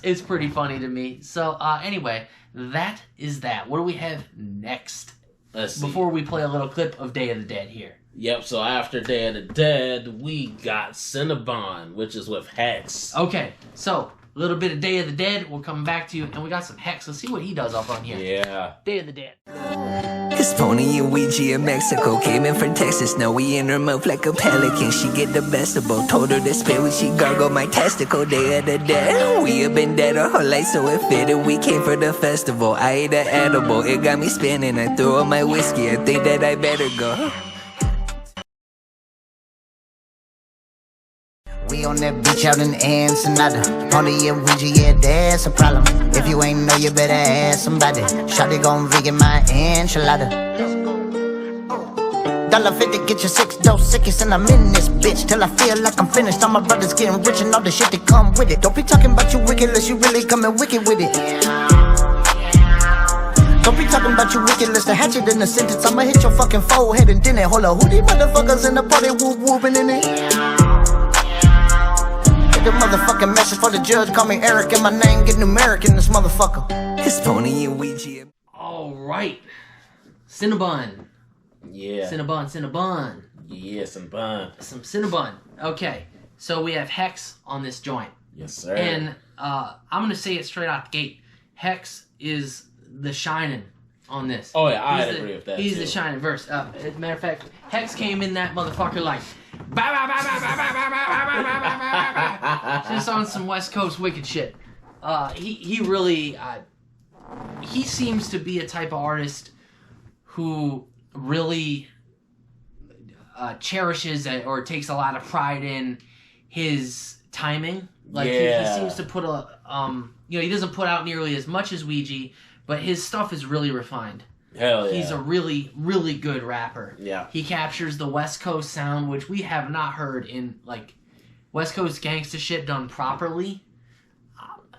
Speaker 1: It's pretty funny to me. So, anyway, that is that. What do we have next?
Speaker 2: Let's see.
Speaker 1: Before we play a little clip of Day of the Dead here.
Speaker 2: Yep, so after Day of the Dead, we got Cinnabon, which is with HEXXX.
Speaker 1: Okay, so a little bit of Day of the Dead. We'll come back to you, and we got some HEXXX. Let's see what he does up on here.
Speaker 2: Yeah.
Speaker 1: Day of the Dead.
Speaker 8: This pony and Ouija in Mexico came in from Texas. Now we in her mouth like a pelican. She get the best of both. Told her to spit when she gargle my testicle. Day of the Dead. We have been dead our whole life, so it fitted. We came for the festival. I ate an edible. It got me spinning. I threw on my whiskey. I think that I better go.
Speaker 4: We on that beach out in Ensenada. Pony and Ouija, yeah, that's a problem. If you ain't know, you better ask somebody. Shawty gon' vegan my enchilada. $1.50 get your 6 dose sickest, and I'm in this bitch till I feel like I'm finished. All my brothers getting rich and all the shit that come with it. Don't be talking about you wicked unless you really coming wicked with it. Don't be talking about you wicked unless the hatchet in the sentence. I'ma hit your fucking forehead and then it. Hold up, who these motherfuckers in the party whooping in it? The motherfucking message for the judge. Call me Eric and my name get numeric in this motherfucker.
Speaker 8: This pony and Ouija.
Speaker 1: Alright. Cinnabon.
Speaker 2: Yeah.
Speaker 1: Cinnabon.
Speaker 2: Yeah, Cinnabon.
Speaker 1: Some Cinnabon. Okay. So we have HEXXX on this joint.
Speaker 2: Yes, sir.
Speaker 1: And I'm going to say it straight out the gate. HEXXX is the shining on this.
Speaker 2: Oh yeah, I'd agree with that.
Speaker 1: He's
Speaker 2: too.
Speaker 1: the shining verse. As a matter of fact, HEXXX came in that motherfucker like, just on some West Coast wicked shit. He really, he seems to be a type of artist who really cherishes or takes a lot of pride in his timing. Like he seems to put he doesn't put out nearly as much as Ouija, but his stuff is really refined.
Speaker 2: Hell yeah.
Speaker 1: He's a really, really good rapper.
Speaker 2: Yeah.
Speaker 1: He captures the West Coast sound, which we have not heard in, like, West Coast gangsta shit done properly.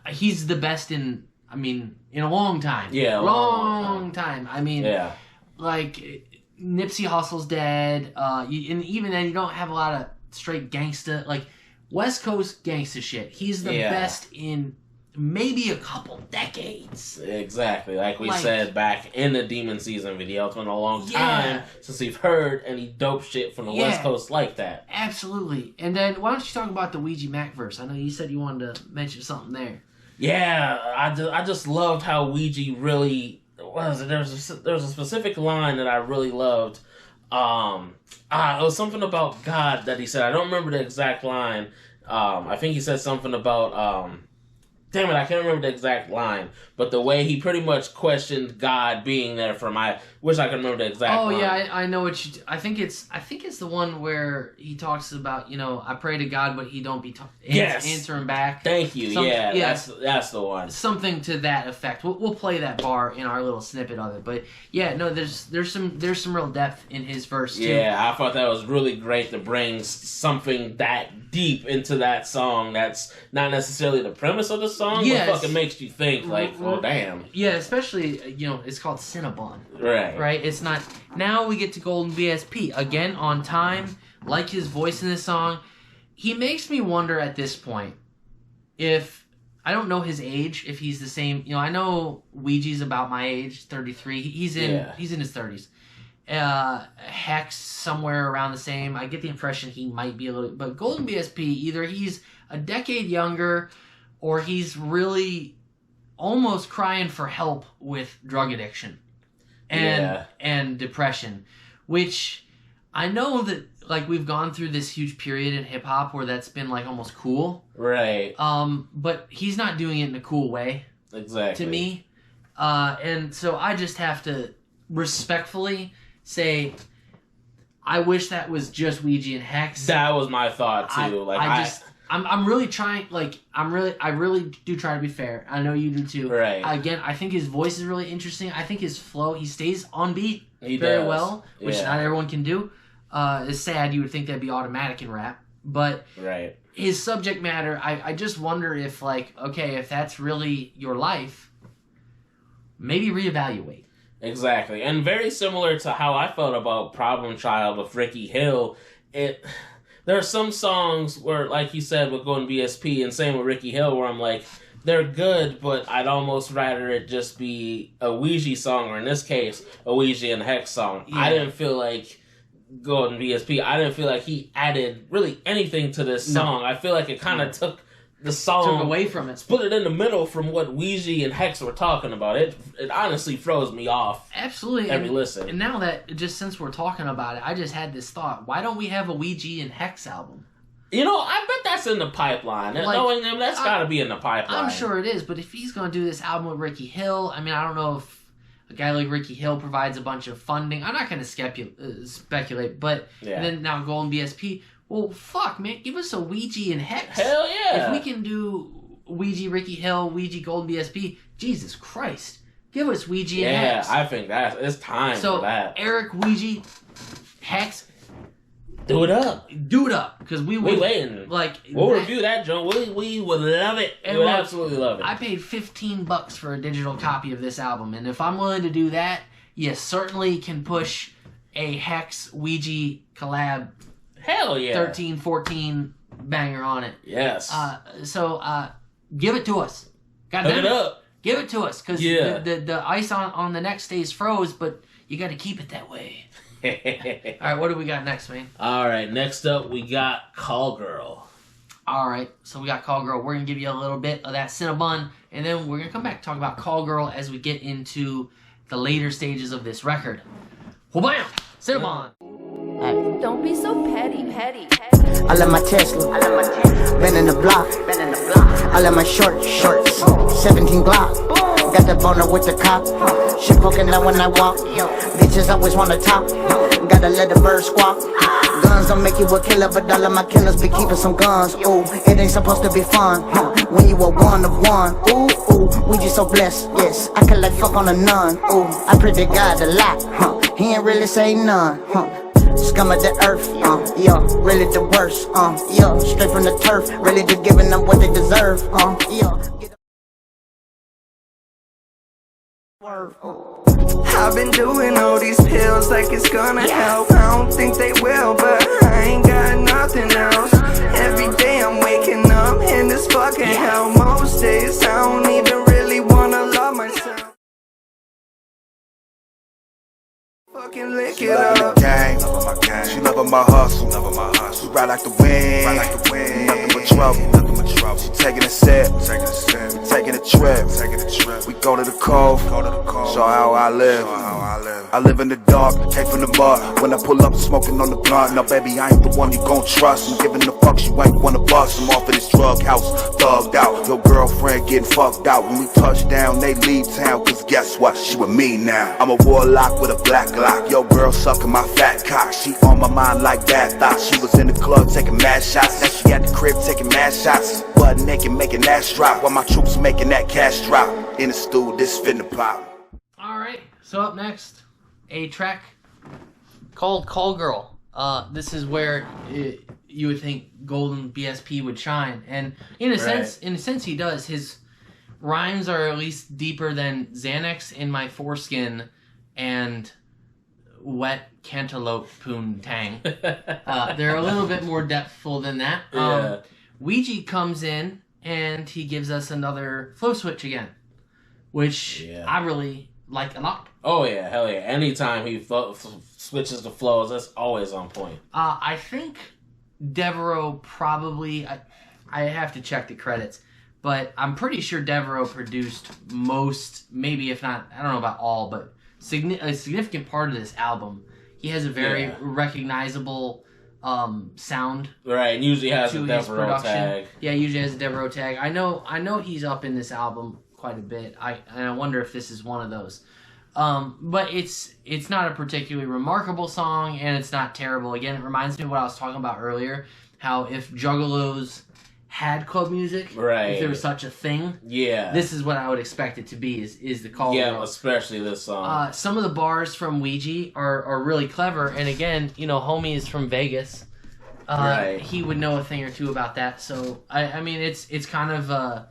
Speaker 1: He's the best in a long time.
Speaker 2: Yeah,
Speaker 1: long time. I mean,
Speaker 2: yeah.
Speaker 1: Like, Nipsey Hussle's dead. And even then, you don't have a lot of straight gangsta, like, West Coast gangsta shit. He's the best in maybe a couple decades.
Speaker 2: Exactly. Like we said back in the Demon Season video, it's been a long time since we've heard any dope shit from the West Coast like that.
Speaker 1: Absolutely. And then why don't you talk about the Ouija Macc verse? I know you said you wanted to mention something there.
Speaker 2: Yeah, I just loved how Ouija really was. There's a specific line that I really loved. It was something about God that he said. I don't remember the exact line. I think he said something about damn it, I can't remember the exact line, but the way he pretty much questioned God being there for my. Wish I could remember the exact line.
Speaker 1: Oh yeah, I know what you. I think it's the one where he talks about, I pray to God, but he don't be answering back.
Speaker 2: Thank you. That's the one.
Speaker 1: Something to that effect. We'll play that bar in our little snippet of it. But yeah, no, there's some real depth in his verse too.
Speaker 2: Yeah, I thought that was really great to bring something that deep into that song. That's not necessarily the premise of the song, but fucking makes you think like, oh damn.
Speaker 1: Yeah, especially it's called Cinnabon.
Speaker 2: Right.
Speaker 1: Right? It's not. Now we get to Golden BSP. Again, on time. Like his voice in this song. He makes me wonder at this point if. I don't know his age, if he's the same. I know Ouija's about my age, 33. He's in his 30s. HEXXX somewhere around the same. I get the impression he might be a little. But Golden BSP, either he's a decade younger or he's really almost crying for help with drug addiction. And depression, which I know that we've gone through this huge period in hip hop where that's been almost cool,
Speaker 2: right?
Speaker 1: But he's not doing it in a cool way,
Speaker 2: exactly.
Speaker 1: To me, and so I just have to respectfully say, I wish that was just Ouija and HEXXX.
Speaker 2: That was my thought too.
Speaker 1: I'm really trying. I really do try to be fair. I know you do too.
Speaker 2: Right.
Speaker 1: Again, I think his voice is really interesting. I think his flow, he stays on beat
Speaker 2: very
Speaker 1: very well, which not everyone can do. It's sad. You would think that'd be automatic in rap, but his subject matter, I just wonder if if that's really your life, maybe reevaluate.
Speaker 2: Exactly, and very similar to how I felt about Problem Child with Ricky Hill. There are some songs where, like you said, with Golden BSP, and same with Ricky Hill, where I'm like, they're good, but I'd almost rather it just be a Ouija song, or in this case, a Ouija and HEXXX song. Yeah. I didn't feel like Golden BSP, I didn't feel like he added really anything to this song. I feel like it kind of took the song...
Speaker 1: Took away from it.
Speaker 2: Split it in the middle from what Ouija and HEXXX were talking about. It honestly throws me off.
Speaker 1: Absolutely.
Speaker 2: Every listen.
Speaker 1: And now that, just since we're talking about it, I just had this thought. Why don't we have a Ouija and HEXXX album?
Speaker 2: I bet that's in the pipeline. Knowing him, that's got to be in the pipeline.
Speaker 1: I'm sure it is, but if he's going to do this album with Ricky Hill, I don't know if a guy like Ricky Hill provides a bunch of funding. I'm not going to speculate, but then now Golden BSP... Well, fuck, man. Give us a Ouija and HEXXX.
Speaker 2: Hell yeah.
Speaker 1: If we can do Ouija, Ricky Hill, Ouija, Golden BSP, Jesus Christ. Give us Ouija and HEXXX.
Speaker 2: Yeah, I think it's time for that.
Speaker 1: Eric, Ouija, HEXXX.
Speaker 2: Do it up.
Speaker 1: Do it up. Because we
Speaker 2: waiting. We'll review that, Joe. We would love it. We would absolutely love it.
Speaker 1: I paid $15 for a digital copy of this album, and if I'm willing to do that, you certainly can push a HEXXX Ouija collab.
Speaker 2: Hell yeah.
Speaker 1: 13, 14 banger on it.
Speaker 2: Yes.
Speaker 1: So give it to us.
Speaker 2: Hook it up.
Speaker 1: Give it to us. Because the ice on the neck stays froze, but you got to keep it that way. All right, what do we got next, man?
Speaker 2: All right, next up we got Call Girl.
Speaker 1: All right, so we got Call Girl. We're going to give you a little bit of that Cinnabon, and then we're going to come back and talk about Call Girl as we get into the later stages of this record. Well, bam! Cinnabon!
Speaker 10: Don't be so petty.
Speaker 4: I love my Tesla. Been in the block. I love my shorts. 17 Glock. Got the boner with the cop. Shit poking out when I walk. Bitches always wanna talk. Gotta let the bird squawk. Guns don't make you a killer, but all of my killers be keeping some guns. Ooh, it ain't supposed to be fun. When you a one of one. Ooh, we just so blessed. Yes, I could like fuck on a nun. Ooh, I pray to God a lot. He ain't really say none. Scum of the earth, yeah, really the worst, yeah, straight from the turf, really just giving them what they deserve, yeah.
Speaker 8: I've been doing all these pills like it's gonna help. I don't think they will, but I ain't got nothing else. Every day I'm waking up in this fucking hell. Most days I don't even really wanna love myself. Fucking lick
Speaker 3: She
Speaker 8: it
Speaker 3: loving
Speaker 8: up.
Speaker 3: the gang, she loving my hustle. She ride like the wind, nothing but trouble. She taking a sip, taking a trip. We go to the cove, show how I live. I live in the dark, came from the mud. When I pull up, smoking on the blunt. Now, baby, I ain't the one you gon' trust. I'm giving the fucks, you ain't wanna bust. I'm off in this drug house, thugged out. Your girlfriend getting fucked out. When we touch down, they leave town. Cause guess what? She with me now. I'm a warlock with a black lock. Yo, girl sucking my fat cock. She on my mind like bad thoughts. She was in the club taking mad shots. Now she at the crib taking mad shots. Butt naked, making ass drop. While my troops making that cash drop. In the stew, this finna pop.
Speaker 1: Alright, so up next, a track called Call Girl. This is where you would think Golden BSP would shine. And in a sense he does. His rhymes are at least deeper than Xanax in my foreskin and wet cantaloupe poontang. They're a little bit more depthful than that. Ouija comes in and he gives us another flow switch again, which I really like a lot.
Speaker 2: Oh yeah, hell yeah. Anytime he switches the flows, that's always on point.
Speaker 1: I think Devereaux probably, I have to check the credits, but I'm pretty sure Devereaux produced most, maybe if not, I don't know about all, but a significant part of this album. He has a very recognizable sound.
Speaker 2: Right, and usually has
Speaker 1: to
Speaker 2: a
Speaker 1: his
Speaker 2: Devereaux
Speaker 1: production.
Speaker 2: tag.
Speaker 1: Yeah, usually has a Devereaux tag. I know he's up in this album quite a bit. And I wonder if this is one of those. But it's not a particularly remarkable song, and it's not terrible. Again, it reminds me of what I was talking about earlier, how if Juggalos had club music, if there was such a thing, this is what I would expect it to be, is the Call Girl.
Speaker 2: Especially this song.
Speaker 1: Some of the bars from Ouija are really clever, and again, homie is from Vegas. He would know a thing or two about that, so I mean it's kind of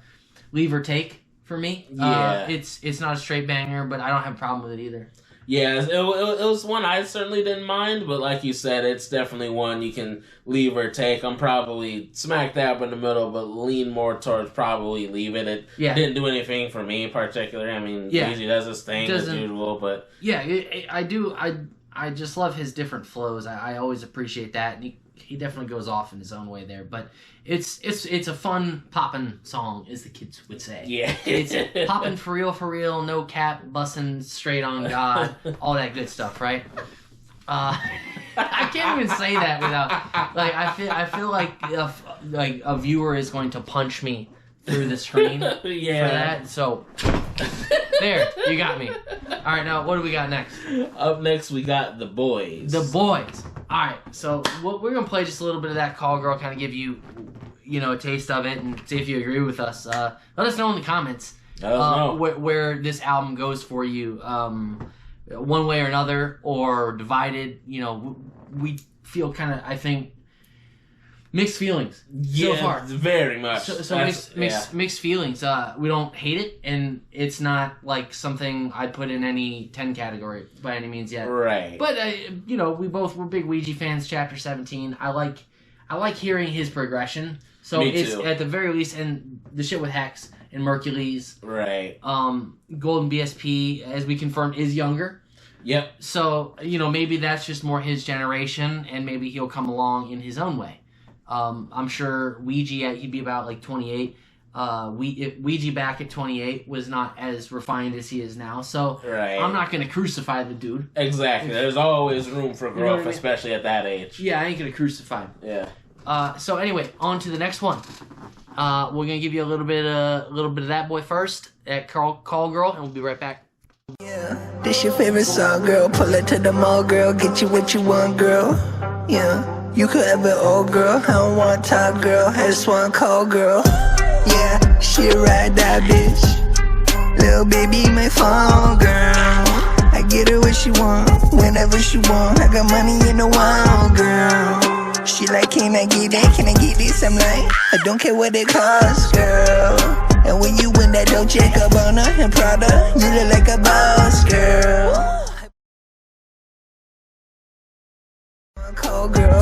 Speaker 1: leave or take for me. It's not a straight banger, but I don't have a problem with it either.
Speaker 2: Yeah, it was one I certainly didn't mind, but like you said, it's definitely one you can leave or take. I'm probably smack dab in the middle, but lean more towards probably leave it. It didn't do anything for me in particular. I mean, Eazy does his thing as usual, but... Yeah,
Speaker 1: I do. I just love his different flows. I always appreciate that, and he definitely goes off in his own way there, but it's a fun poppin' song, as the kids would say. Yeah. It's poppin' for real, no cap, bussin' straight on God, all that good stuff, right? I can't even say that without, like, I feel like a viewer is going to punch me through the screen for that, so there, you got me. Alright, now what do we got next?
Speaker 2: Up next we got the Boyz.
Speaker 1: The Boyz. Alright, so we're gonna play just a little bit of that Call Girl, kind of give you a taste of it and see if you agree with us. Let us know in the comments where this album goes for you, one way or another, or divided. We feel kind of, I think, mixed feelings so far.
Speaker 2: Very much.
Speaker 1: So mixed feelings. We don't hate it, and it's not like something I'd put in any 10 category by any means yet.
Speaker 2: Right.
Speaker 1: But we're big Ouija fans. Chapter 17. I like hearing his progression. So it's at the very least, and the shit with HEXXX and Merkules.
Speaker 2: Right.
Speaker 1: Golden BSP, as we confirmed, is younger.
Speaker 2: Yep.
Speaker 1: So maybe that's just more his generation, and maybe he'll come along in his own way. I'm sure Ouija, he'd be about like 28. Ouija back at 28 was not as refined as he is now. So
Speaker 2: right.
Speaker 1: I'm not going to crucify the dude.
Speaker 2: Exactly. There's always room for growth,
Speaker 1: You know what I mean?
Speaker 2: especially at that age.
Speaker 1: Yeah, I ain't going to crucify him.
Speaker 2: Yeah.
Speaker 1: So anyway, on to the next one. We're going to give you a little bit of that boy first at Call Girl, and we'll be right back.
Speaker 8: Yeah, this your favorite song, girl. Pull it to the mall, girl. Get you what you want, girl. Yeah, you could have it all, girl. I don't want talk, girl. I just want call, girl. Yeah, she ride that bitch. Little baby, my phone, girl. I get her what she want, whenever she want. I got money in the wild, girl. She like, can I get that? Can I get this? I'm like, I don't care what it costs, girl. And when you in that Dolce & Gabbana and Prada, you look like a boss, girl.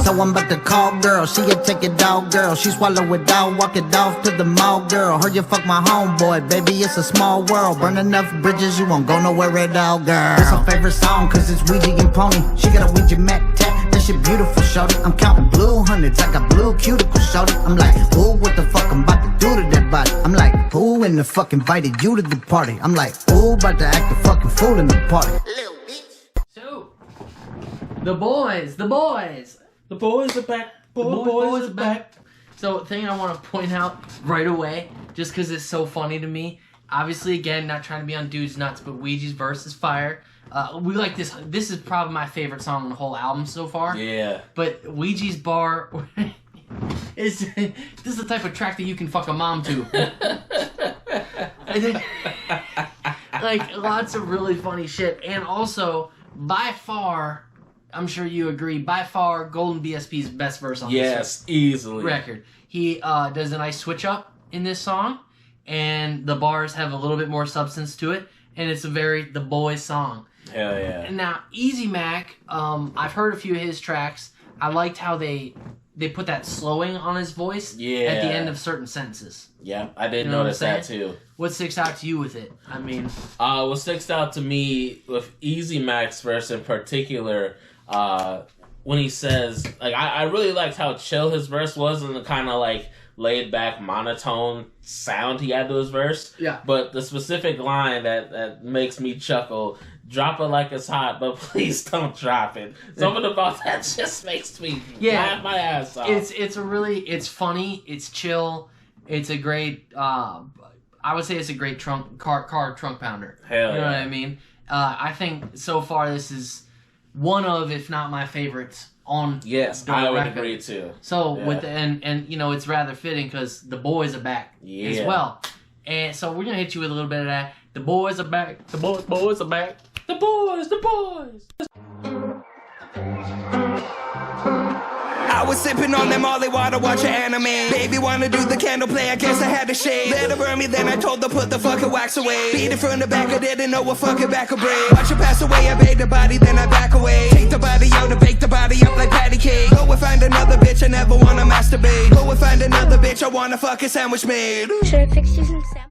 Speaker 4: So I'm about to call girl, she a take it dog girl. She swallow it down, walk it off to the mall girl. Heard you fuck my homeboy, baby, it's a small world. Burn enough bridges, you won't go nowhere at all, girl. It's her favorite song, cause it's Ouija and Pony. She got a Ouija Macc tat, that shit beautiful, shorty. I'm counting blue hundreds, I got blue cuticles, shorty. I'm like, ooh, what the fuck I'm about to do to that body? I'm like, who in the fuck invited you to the party? I'm like, ooh, about to act a fucking fool in the party.
Speaker 1: So, the boys.
Speaker 2: The boys are back.
Speaker 1: The boys are back. So, thing I want to point out right away, just because it's so funny to me. Obviously, again, not trying to be on dudes nuts, but Ouija's verse is fire. We like this. This is probably my favorite song on the whole album so far.
Speaker 2: Yeah.
Speaker 1: But Ouija's bar is this is the type of track that you can fuck a mom to. Like lots of really funny shit, and also by far, I'm sure you agree, by far, Golden BSP's best verse on this
Speaker 2: easily
Speaker 1: record. He does a nice switch up in this song, and the bars have a little bit more substance to it, and it's a very the boys song.
Speaker 2: Hell yeah.
Speaker 1: And now Eazy Mac, I've heard a few of his tracks. I liked how they put that slowing on his voice at the end of certain sentences.
Speaker 2: Yeah, I did
Speaker 1: You know
Speaker 2: notice
Speaker 1: what I'm
Speaker 2: that too.
Speaker 1: What sticks out to you with it? I mean,
Speaker 2: what sticks out to me with Eazy Mac's verse in particular, when he says, like, I really liked how chill his verse was and the kind of like laid back monotone sound he had to his verse.
Speaker 1: Yeah.
Speaker 2: But the specific line that makes me chuckle, drop it like it's hot, but please don't drop it. Something about that just makes me laugh my ass off.
Speaker 1: It's funny, it's chill, it's a great I would say it's a great car trunk pounder.
Speaker 2: Hell
Speaker 1: you know
Speaker 2: yeah.
Speaker 1: what I mean? I think so far this is one of, if not my favorites on
Speaker 2: Yes,
Speaker 1: the
Speaker 2: I would
Speaker 1: record.
Speaker 2: agree too.
Speaker 1: So
Speaker 2: Yeah.
Speaker 1: with and you know it's rather fitting because the boys are back as well, and so we're gonna hit you with a little bit of that. The boys are back. The boys are back.
Speaker 2: The boys.
Speaker 8: I was sipping on them Molly water, watching anime. Baby wanna do the candle play, I guess I had to shade. Let her burn me, then I told her put the fucking wax away. Beat it from the back, I didn't know what fucking back a braid. Watch her pass away, I bathe the body, then I back away. Take the body out and bake the body up like patty cake. Go and find another bitch, I never wanna masturbate. Go and find another bitch, I want a fucking sandwich made.
Speaker 10: Should I fix you some sandwich?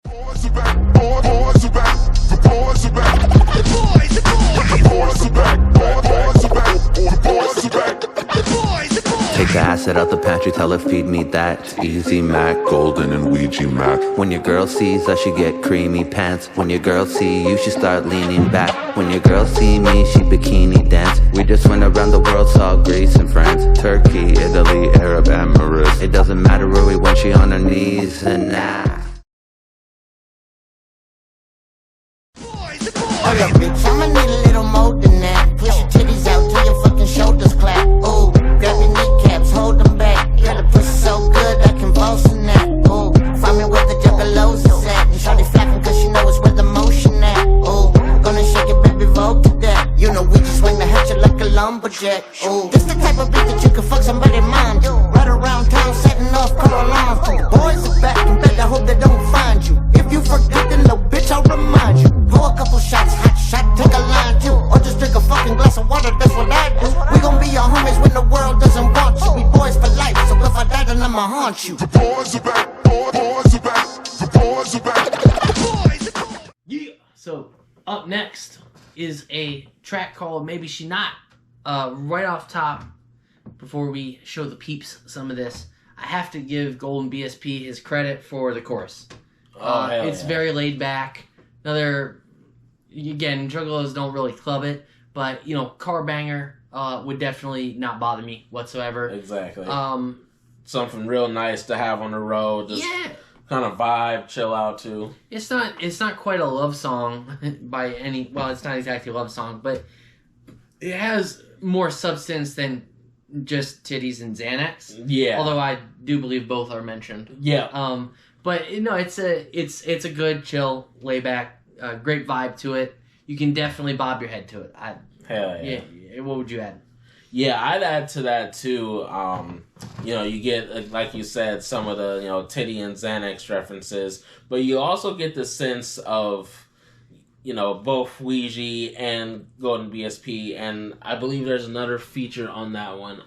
Speaker 3: Boys are back. Boys are back. The boys are back.
Speaker 8: The boys are back.
Speaker 3: The boys are back. The boys are back.
Speaker 5: Take the acid out the pantry, tell her feed me that. Eazy Mac, Golden and Ouija Macc. When your girl sees us, she get creamy pants. When your girl see you, she start leaning back. When your girl see me, she bikini dance. We just went around the world, saw Greece and France, Turkey, Italy, Arab Emirates. It doesn't matter where we went, she on her knees and nah.
Speaker 4: Hold up, bitch, I'ma need a little more than that. Push your titties out till your fucking shoulders clap. Ooh, grab your kneecaps, hold them back. Girl, the pussy so good, I convulse in that. Ooh, find me where the Juggalos is at. And shawty flapping cause she know it's where the motion at. Ooh, gonna shake it, baby, vote to that. You know we just swing the hatchet like a lumberjack. Ooh, this the type of beat that you can fuck somebody mind to. Right around town, setting off car alarms. The boys are back, and bet I hope they don't find you. If you forget, then little bitch, I'll remind you. Pour a couple shots, hot shot, take a line too. Or just drink a fucking glass of water, that's what I do. We gon' be your homies when the world doesn't want you. We boys for life, so if I die, then I'ma haunt you.
Speaker 3: The boys are back. Boys are back. The boys are back.
Speaker 1: Yeah. So up next is a track called Maybe She Not. Right off top, before we show the peeps some of this, I have to give Golden BSP his credit for the chorus. It's
Speaker 2: yeah.
Speaker 1: very laid back. Again, Juggalos don't really club it, but car banger would definitely not bother me whatsoever.
Speaker 2: Exactly. Something real nice to have on the road. Just kind of vibe, chill out to.
Speaker 1: It's not quite a love song by any. Well, it's not exactly a love song, but it has more substance than just titties and Xanax.
Speaker 2: Yeah.
Speaker 1: Although I do believe both are mentioned.
Speaker 2: Yeah.
Speaker 1: But it's a good, chill, lay back, great vibe to it. You can definitely bob your head to it.
Speaker 2: Hell yeah.
Speaker 1: What would you add?
Speaker 2: Yeah, I'd add to that too. You get, like you said, some of the titty and Xanax references, but you also get the sense of both Ouija and Golden BSP, and I believe there's another feature on that one,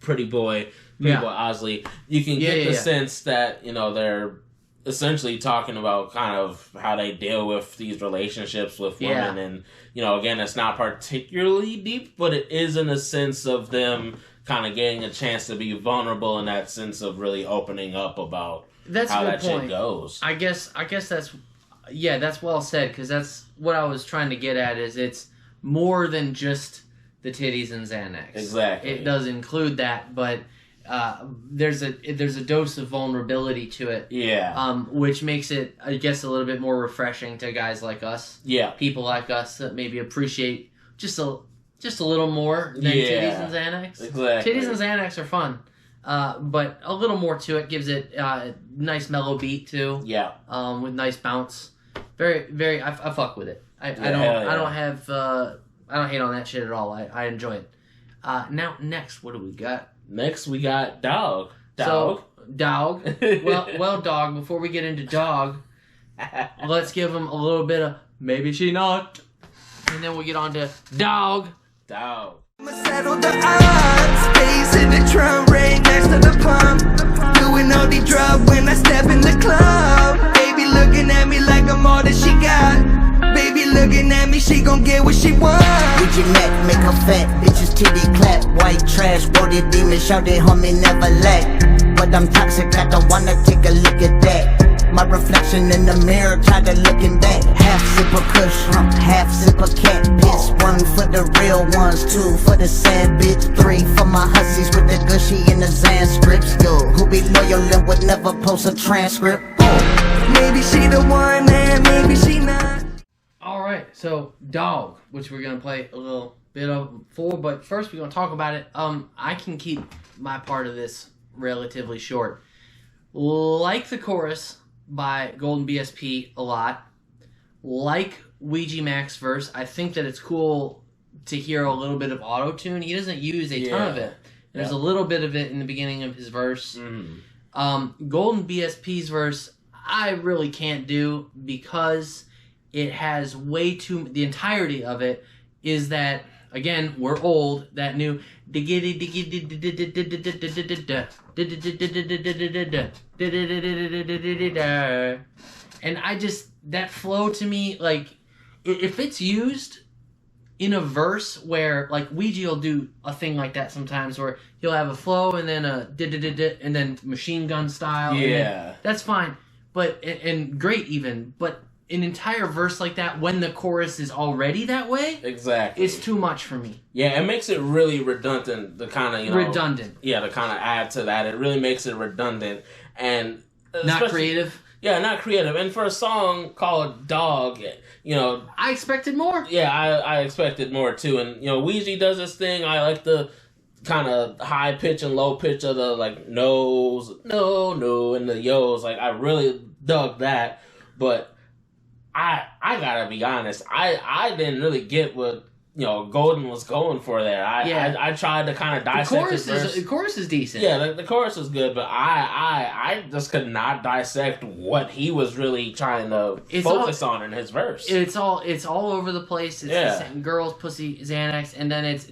Speaker 2: Pretty Boy Osley. You can get the sense that they're essentially talking about kind of how they deal with these relationships with women, and again, it's not particularly deep, but it is in a sense of them kind of getting a chance to be vulnerable in that sense of really opening up about how that shit goes.
Speaker 1: I guess that's well said, because that's what I was trying to get at. Is it's more than just the titties and Xanax.
Speaker 2: Exactly.
Speaker 1: It does include that, but there's a dose of vulnerability to it.
Speaker 2: Yeah.
Speaker 1: Which makes it, I guess, a little bit more refreshing to guys like us.
Speaker 2: Yeah.
Speaker 1: People like us that maybe appreciate just a little more than titties and Xanax.
Speaker 2: Exactly.
Speaker 1: Titties and Xanax are fun. But a little more to it gives it a nice mellow beat too.
Speaker 2: Yeah.
Speaker 1: With nice bounce. Very, very. I fuck with it. I don't hate on that shit at all. I enjoy it. Now next, what do we got?
Speaker 2: Next we got Dogg.
Speaker 1: So, Dogg. Well, Dogg. Before we get into Dogg, let's give him a little bit of Maybe She Not, and then we'll get on to Dogg.
Speaker 2: Dogg.
Speaker 8: I'ma settle the odds. Stays in the trunk, right next to the pump. Doing all the drugs when I step in the club. Baby looking at me like I'm all that she got. Baby looking at me, she gon' get what she want.
Speaker 4: Ouija Macc, make her fat, bitches titty clap. White trash, bloated demon, shout it, homie, never lack. But I'm toxic, I don't wanna take a look at that. My reflection in the mirror, tired of looking back. Half sip of kush, half sip of cat piss. 1 for the real ones, 2 for the sad bitch. 3 for my hussies with the gushy and the Zan scripts. Yo, who be loyal and would never post a transcript.
Speaker 8: Maybe she the one, man, maybe she not.
Speaker 1: Alright, so Dogg, which we're gonna play a little bit of for, but first we're gonna talk about it. I can keep my part of this relatively short. Like the chorus by Golden BSP a lot. Like Ouija Macc's verse, I think that it's cool to hear a little bit of auto-tune. He doesn't use a ton of it. There's a little bit of it in the beginning of his verse. Golden BSP's verse, I really can't do, because it has way too... The entirety of it is that, again, we're old, that new... And I just... That flow to me, like, if it's used in a verse where, like, Ouija will do a thing like that sometimes, where he'll have a flow and then a and then machine gun style.
Speaker 2: Yeah.
Speaker 1: That's fine. But, and great even, but an entire verse like that when the chorus is already that way,
Speaker 2: exactly,
Speaker 1: it's too much for me.
Speaker 2: Yeah, it makes it really redundant. The kind of
Speaker 1: redundant.
Speaker 2: Yeah, to kind of add to that, it really makes it redundant and
Speaker 1: not creative.
Speaker 2: Yeah, not creative. And for a song called Dogg,
Speaker 1: I expected more.
Speaker 2: Yeah, I expected more too. And Ouija does this thing. I like the kind of high pitch and low pitch of the like no's, no, and the yo's. Like I really dug that, but I gotta be honest. I didn't really get what Golden was going for there. I tried to kind of dissect
Speaker 1: the chorus is decent.
Speaker 2: Yeah, the chorus is good, but I just could not dissect what he was really trying to focus on in his verse.
Speaker 1: It's all over the place. It's the girls, pussy, Xanax, and then it's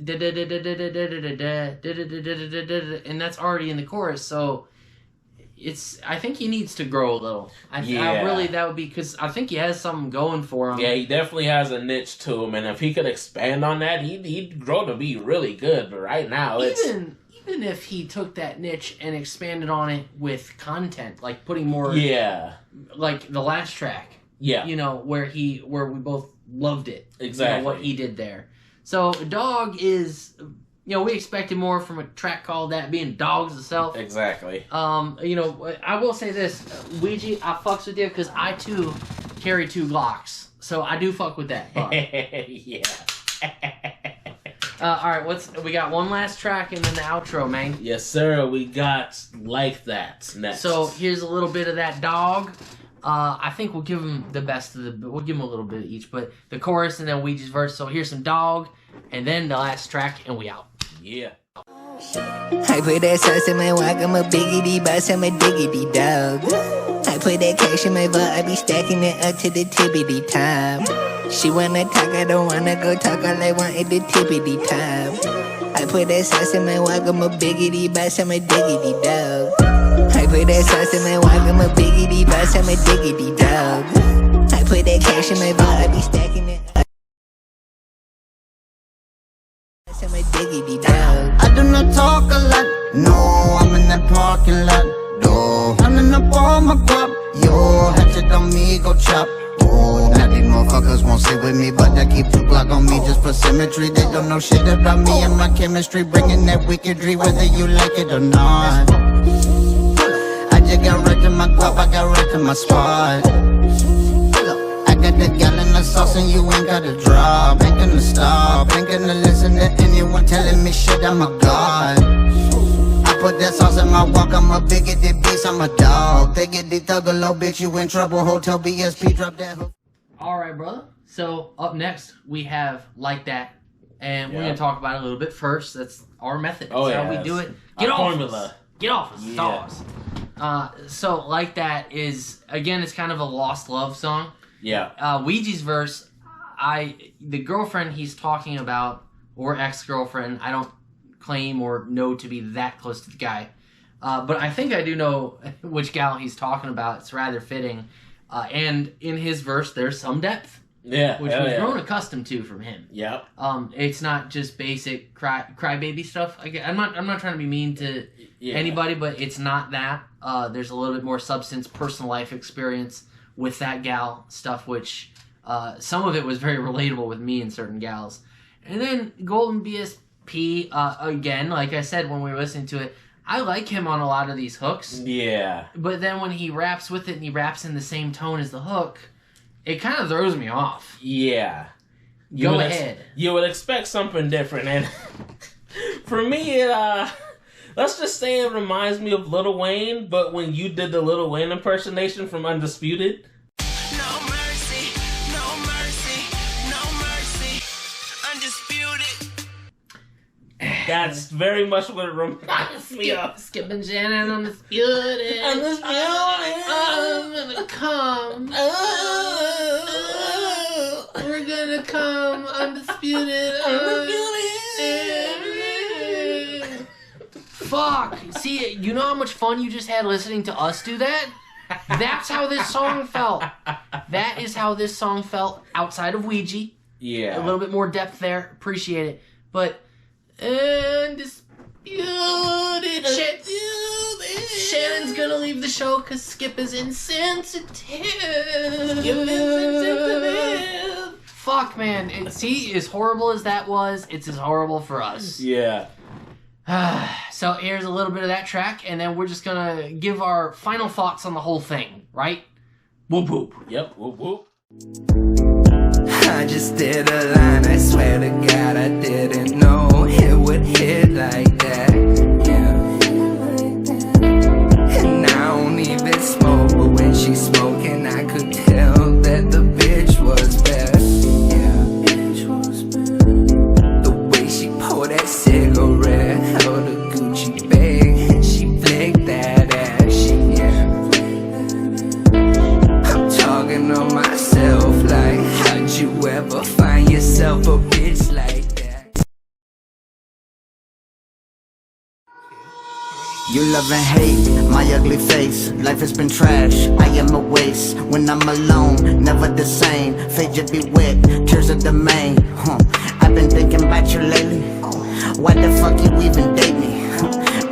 Speaker 1: and that's already in the chorus. So I think he needs to grow a little. I really, that would be, because I think he has something going for him.
Speaker 2: Yeah, he definitely has a niche to him, and if he could expand on that, he'd grow to be really good. But right now,
Speaker 1: even even if he took that niche and expanded on it with content, like putting more, like the last track, you know, where we both loved it,
Speaker 2: exactly,
Speaker 1: you know, what he did there. So Dogg is, you know, we expected more from a track called that, being Dogg's itself.
Speaker 2: Exactly.
Speaker 1: You know, I will say this, Ouija, I fucks with you because I too carry 2 Glocks, so I do fuck with that.
Speaker 2: Yeah.
Speaker 1: All right, we got one last track and then the outro, man.
Speaker 2: Yes, sir. We got Like That next.
Speaker 1: So here's a little bit of that Dogg. I think we'll give him the best of the. We'll give him a little bit of each, but the chorus and then Ouija's verse. So here's some Dogg, and then the last track, and we out.
Speaker 2: Yeah.
Speaker 8: I put that sauce in my walk, I'm a biggity boss, I'm a diggity dog. I put that cash in my vault, I be stacking it up to the tippity top. She wanna talk, I don't wanna go talk, all I want is the tippity top. I put that sauce in my walk, I'm a biggity boss, I'm a diggity dog. I put that sauce in my walk, I'm a biggity boss, I'm a diggity dog. I put that cash in my vault, I be stacking it up. I'm a diggity dog.
Speaker 4: I do not talk a lot, no, I'm in that parking lot, no. Running up all my guap, yo, hatchet on me, go chop. Oh, now these motherfuckers won't sit with me, but I keep 2 Glock on me just for symmetry. They don't know shit about me and my chemistry, bringing that wickedry, whether you like it or not. I just got right to my guap, I got right to my spot. I got that gallon of sauce and you ain't gotta drop. Ain't gonna stop, ain't gonna listen to anyone telling me shit, I'm a god. I put that sauce in my walk, I'm a bigoted beast, I'm a dog. They get the Juggalo, bitch, you in trouble, hotel BSP, drop that hook.
Speaker 1: Alright, brother. So up next, we have Like That, and we're gonna talk about it a little bit first. That's our method. That's how we do it. Get off formula. Get off us, dogs. So Like That is, again, it's kind of a lost love song.
Speaker 2: Yeah.
Speaker 1: Ouija's verse, the girlfriend he's talking about, or ex-girlfriend, I don't claim or know to be that close to the guy. But I think I do know which gal he's talking about. It's rather fitting. And in his verse, there's some depth.
Speaker 2: Yeah.
Speaker 1: Which we've grown accustomed to from him.
Speaker 2: Yep.
Speaker 1: It's not just basic crybaby stuff. I'm not trying to be mean to anybody, but it's not that. There's a little bit more substance, personal life experience with that gal stuff, which some of it was very relatable with me and certain gals. And then Golden BSP, again, like I said when we were listening to it, I like him on a lot of these hooks.
Speaker 2: Yeah.
Speaker 1: But then when he raps with it and he raps in the same tone as the hook, it kind of throws me off.
Speaker 2: Yeah.
Speaker 1: Go ahead.
Speaker 2: You would expect something different, and for me, let's just say it reminds me of Lil Wayne, but when you did the Lil Wayne impersonation from Undisputed.
Speaker 8: No mercy, no mercy, no mercy, undisputed.
Speaker 2: That's very much what it reminds me of.
Speaker 1: Skipping Shannon Undisputed.
Speaker 2: Undisputed.
Speaker 1: I'm gonna come. We're gonna come undisputed. Fuck. See, you know how much fun you just had listening to us do that? That's how this song felt. That is how this song felt outside of Ouija.
Speaker 2: Yeah.
Speaker 1: A little bit more depth there. Appreciate it. But undisputed shit. Shannon's gonna leave the show because Skip is insensitive. Fuck, man. See, as horrible as that was, it's as horrible for us.
Speaker 2: Yeah.
Speaker 1: So here's a little bit of that track, and then we're just gonna give our final thoughts on the whole thing, right? Whoop whoop.
Speaker 2: Yep, whoop whoop.
Speaker 8: I just did a line, I swear to God I didn't know it would hit like that. Yeah. And I don't even smoke, but when she's smoking I could tell that the bitch was bad. Yeah. The way she pulled that cigarette out of Gucci bag and she flicked that ass. Yeah. I'm talking on myself like, how'd you ever find yourself a bitch like that?
Speaker 4: You love and hate my ugly face. Life has been trash, I am a waste. When I'm alone, never the same. Fate just be wet, tears of the main. I've been thinking about you lately. Why the fuck you even date me?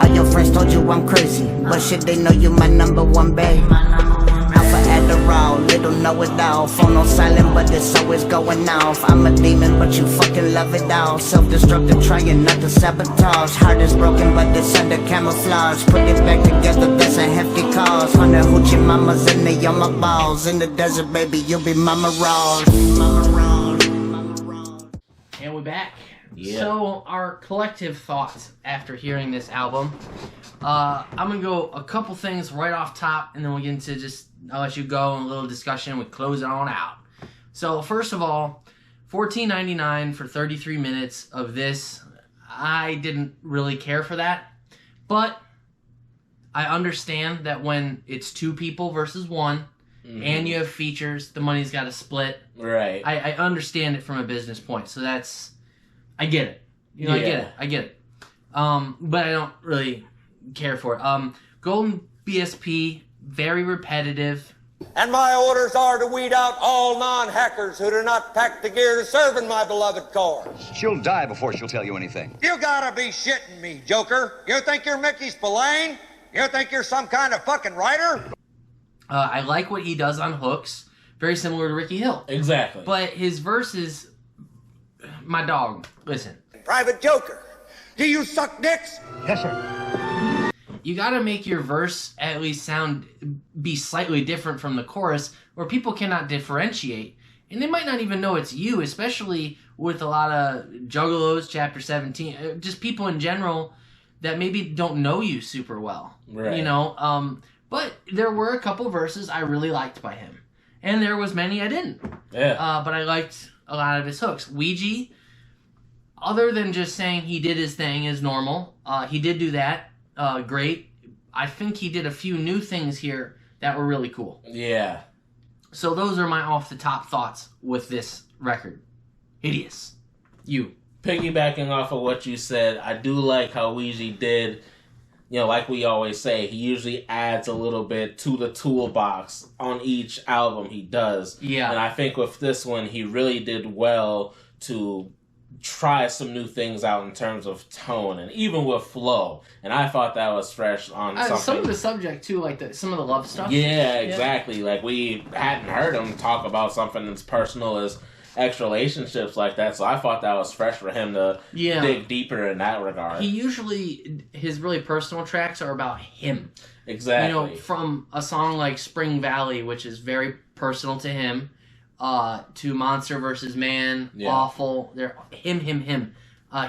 Speaker 4: All your friends told you I'm crazy, but shit, they know you my number one babe. Alpha AWR, little know it all. Phone on silent, but it's always going off. I'm a demon, but you fucking love it all. Self-destructive, trying not to sabotage. Heart is broken, but it's under camouflage. Put it back together, that's a hefty cause. 100 hoochie mamas and they on my balls. In the desert, baby, you'll be Mama Ross.
Speaker 1: And we're back.
Speaker 2: Yeah.
Speaker 1: So, our collective thoughts after hearing this album. I'm going to go a couple things right off top, and then we'll get into just, I'll let you go in a little discussion. We close it on out. So, first of all, $14.99 for 33 minutes of this. I didn't really care for that. But I understand that when it's two people versus one, and you have features, the money's got to split.
Speaker 2: Right.
Speaker 1: I understand it from a business point, so that's, I get it. You know, I get it. But I don't really care for it. Golden BSP, very repetitive.
Speaker 11: And my orders are to weed out all non-hackers who do not pack the gear to serve in my beloved cause.
Speaker 12: She'll die before she'll tell you anything.
Speaker 11: You gotta be shitting me, Joker. You think you're Mickey Spillane? You think you're some kind of fucking writer?
Speaker 1: I like what he does on hooks. Very similar to Ricky Hill.
Speaker 2: Exactly.
Speaker 1: But his verses, my dog, listen.
Speaker 11: Private Joker, do you suck dicks?
Speaker 12: Yes, sir.
Speaker 1: You gotta make your verse at least be slightly different from the chorus, where people cannot differentiate. And they might not even know it's you, especially with a lot of Juggalos, Chapter 17, just people in general that maybe don't know you super well.
Speaker 2: Right.
Speaker 1: You know, but there were a couple verses I really liked by him. And there was many I didn't.
Speaker 2: Yeah.
Speaker 1: But I liked a lot of his hooks. Ouija, other than just saying he did his thing as normal, he did do that. Great. I think he did a few new things here that were really cool.
Speaker 2: Yeah.
Speaker 1: So those are my off-the-top thoughts with this record. Hideous. You.
Speaker 2: Piggybacking off of what you said, I do like how Ouija did, you know, like we always say, he usually adds a little bit to the toolbox on each album he does.
Speaker 1: Yeah.
Speaker 2: And I think with this one, he really did well to try some new things out in terms of tone and even with flow. And I thought that was fresh on something.
Speaker 1: Some of the subject, too, like some of the love stuff.
Speaker 2: Yeah, exactly. Yeah. Like, we hadn't heard him talk about something as personal as ex-relationships like that, so I thought that was fresh for him to dig deeper in that regard.
Speaker 1: He usually, his really personal tracks are about him.
Speaker 2: Exactly.
Speaker 1: You know, from a song like Spring Valley, which is very personal to him, to Monster vs. Man, Awful, they're him.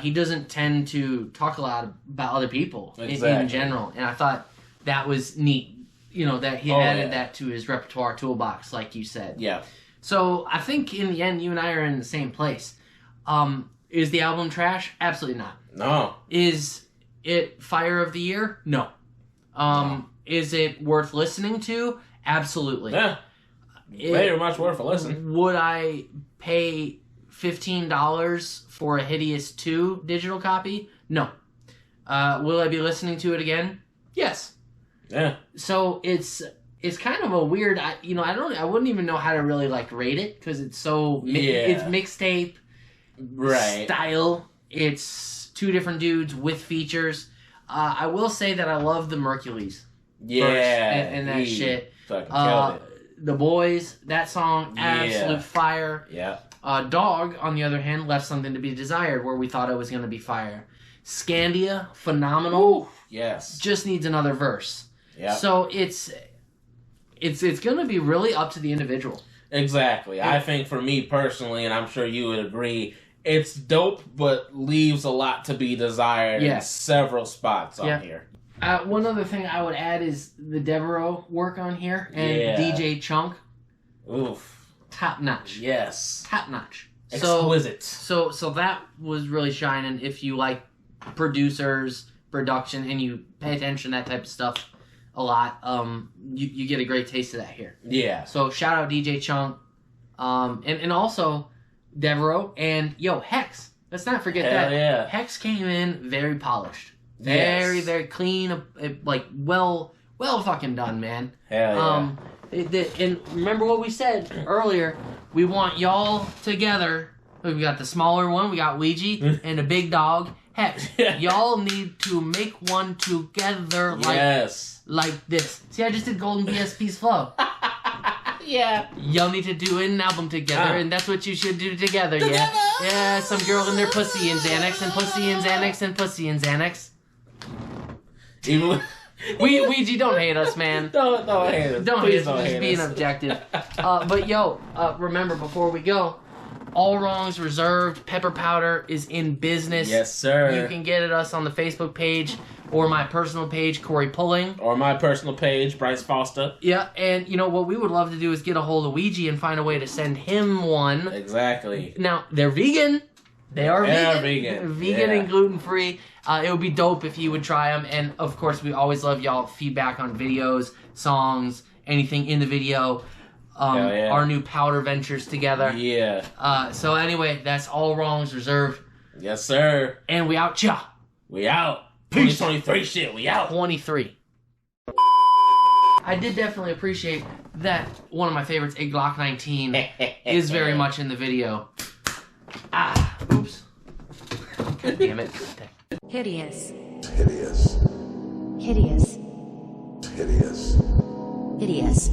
Speaker 1: He doesn't tend to talk a lot about other people in general, and I thought that was neat, you know, that he added that to his repertoire toolbox, like you said.
Speaker 2: Yeah.
Speaker 1: So I think in the end, you and I are in the same place. Is the album trash? Absolutely not.
Speaker 2: No.
Speaker 1: Is it Fire of the Year? No. Is it worth listening to? Absolutely.
Speaker 2: Yeah. Very much worth a listen.
Speaker 1: Would I pay $15 for a Hideous 2 digital copy? No. Will I be listening to it again? Yes.
Speaker 2: Yeah.
Speaker 1: So it's kind of a weird, I wouldn't even know how to really like rate it because it's so it's mixtape style. It's two different dudes with features. I will say that I love the Merkules. And that shit.
Speaker 2: Fucking killed it.
Speaker 1: The Boyz, that song, absolute fire.
Speaker 2: Yeah.
Speaker 1: Dogg, on the other hand, left something to be desired where we thought it was going to be fire. Scandia, phenomenal.
Speaker 2: Ooh, yes.
Speaker 1: Just needs another verse.
Speaker 2: Yeah.
Speaker 1: So it's going to be really up to the individual.
Speaker 2: Exactly. I think for me personally, and I'm sure you would agree, it's dope, but leaves a lot to be desired in several spots on here.
Speaker 1: One other thing I would add is the Devereaux work on here and DJ Chunk.
Speaker 2: Oof.
Speaker 1: Top notch.
Speaker 2: Yes.
Speaker 1: Top notch.
Speaker 2: Exquisite.
Speaker 1: So that was really shining. If you like producers, production, and you pay attention to that type of stuff a lot, you get a great taste of that here.
Speaker 2: Yeah.
Speaker 1: So shout out DJ Chunk, and also Devereaux and HEXXX. Let's not forget that.
Speaker 2: Yeah.
Speaker 1: HEXXX came in very polished, very very clean, like well fucking done, man.
Speaker 2: Hell yeah.
Speaker 1: And remember what we said earlier. We want y'all together. We got the smaller one. We got Ouija and a big dog. HEXXX, y'all need to make one together like this. See, I just did Golden BSP's flow.
Speaker 2: Yeah.
Speaker 1: Y'all need to do an album together, and that's what you should do together, yeah? Yeah, some girl in their pussy and Xanax, and pussy and Xanax, and pussy and Xanax.
Speaker 2: Even
Speaker 1: Ouija, don't hate us, man.
Speaker 2: Don't hate us.
Speaker 1: Don't
Speaker 2: Please
Speaker 1: hate us for just being objective. But yo, remember, before we go, all wrongs reserved. Pepper powder is in business.
Speaker 2: Yes, sir.
Speaker 1: You can get at us on the Facebook page or my personal page, Corey Pulling.
Speaker 2: Or my personal page, Bryce Foster.
Speaker 1: Yeah, and you know what we would love to do is get a hold of Ouija and find a way to send him one.
Speaker 2: Exactly.
Speaker 1: Now, they're vegan. They are
Speaker 2: vegan.
Speaker 1: Vegan and gluten-free. It would be dope if you would try them. And, of course, we always love y'all feedback on videos, songs, anything in the video. Our new powder ventures together.
Speaker 2: Yeah.
Speaker 1: So, anyway, that's all wrongs reserved.
Speaker 2: Yes, sir.
Speaker 1: And we out, ya.
Speaker 2: We out.
Speaker 1: Peace.
Speaker 2: 2023 shit, we out.
Speaker 1: 23. I did definitely appreciate that one of my favorites, a Glock 19, is very much in the video. Oops. God damn it.
Speaker 10: Hideous.
Speaker 3: Hideous.
Speaker 10: Hideous.
Speaker 3: Hideous.
Speaker 10: Hideous.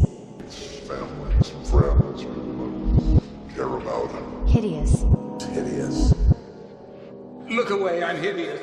Speaker 3: Families, friends, people care about him.
Speaker 10: Hideous.
Speaker 3: Hideous.
Speaker 7: Look away, I'm hideous.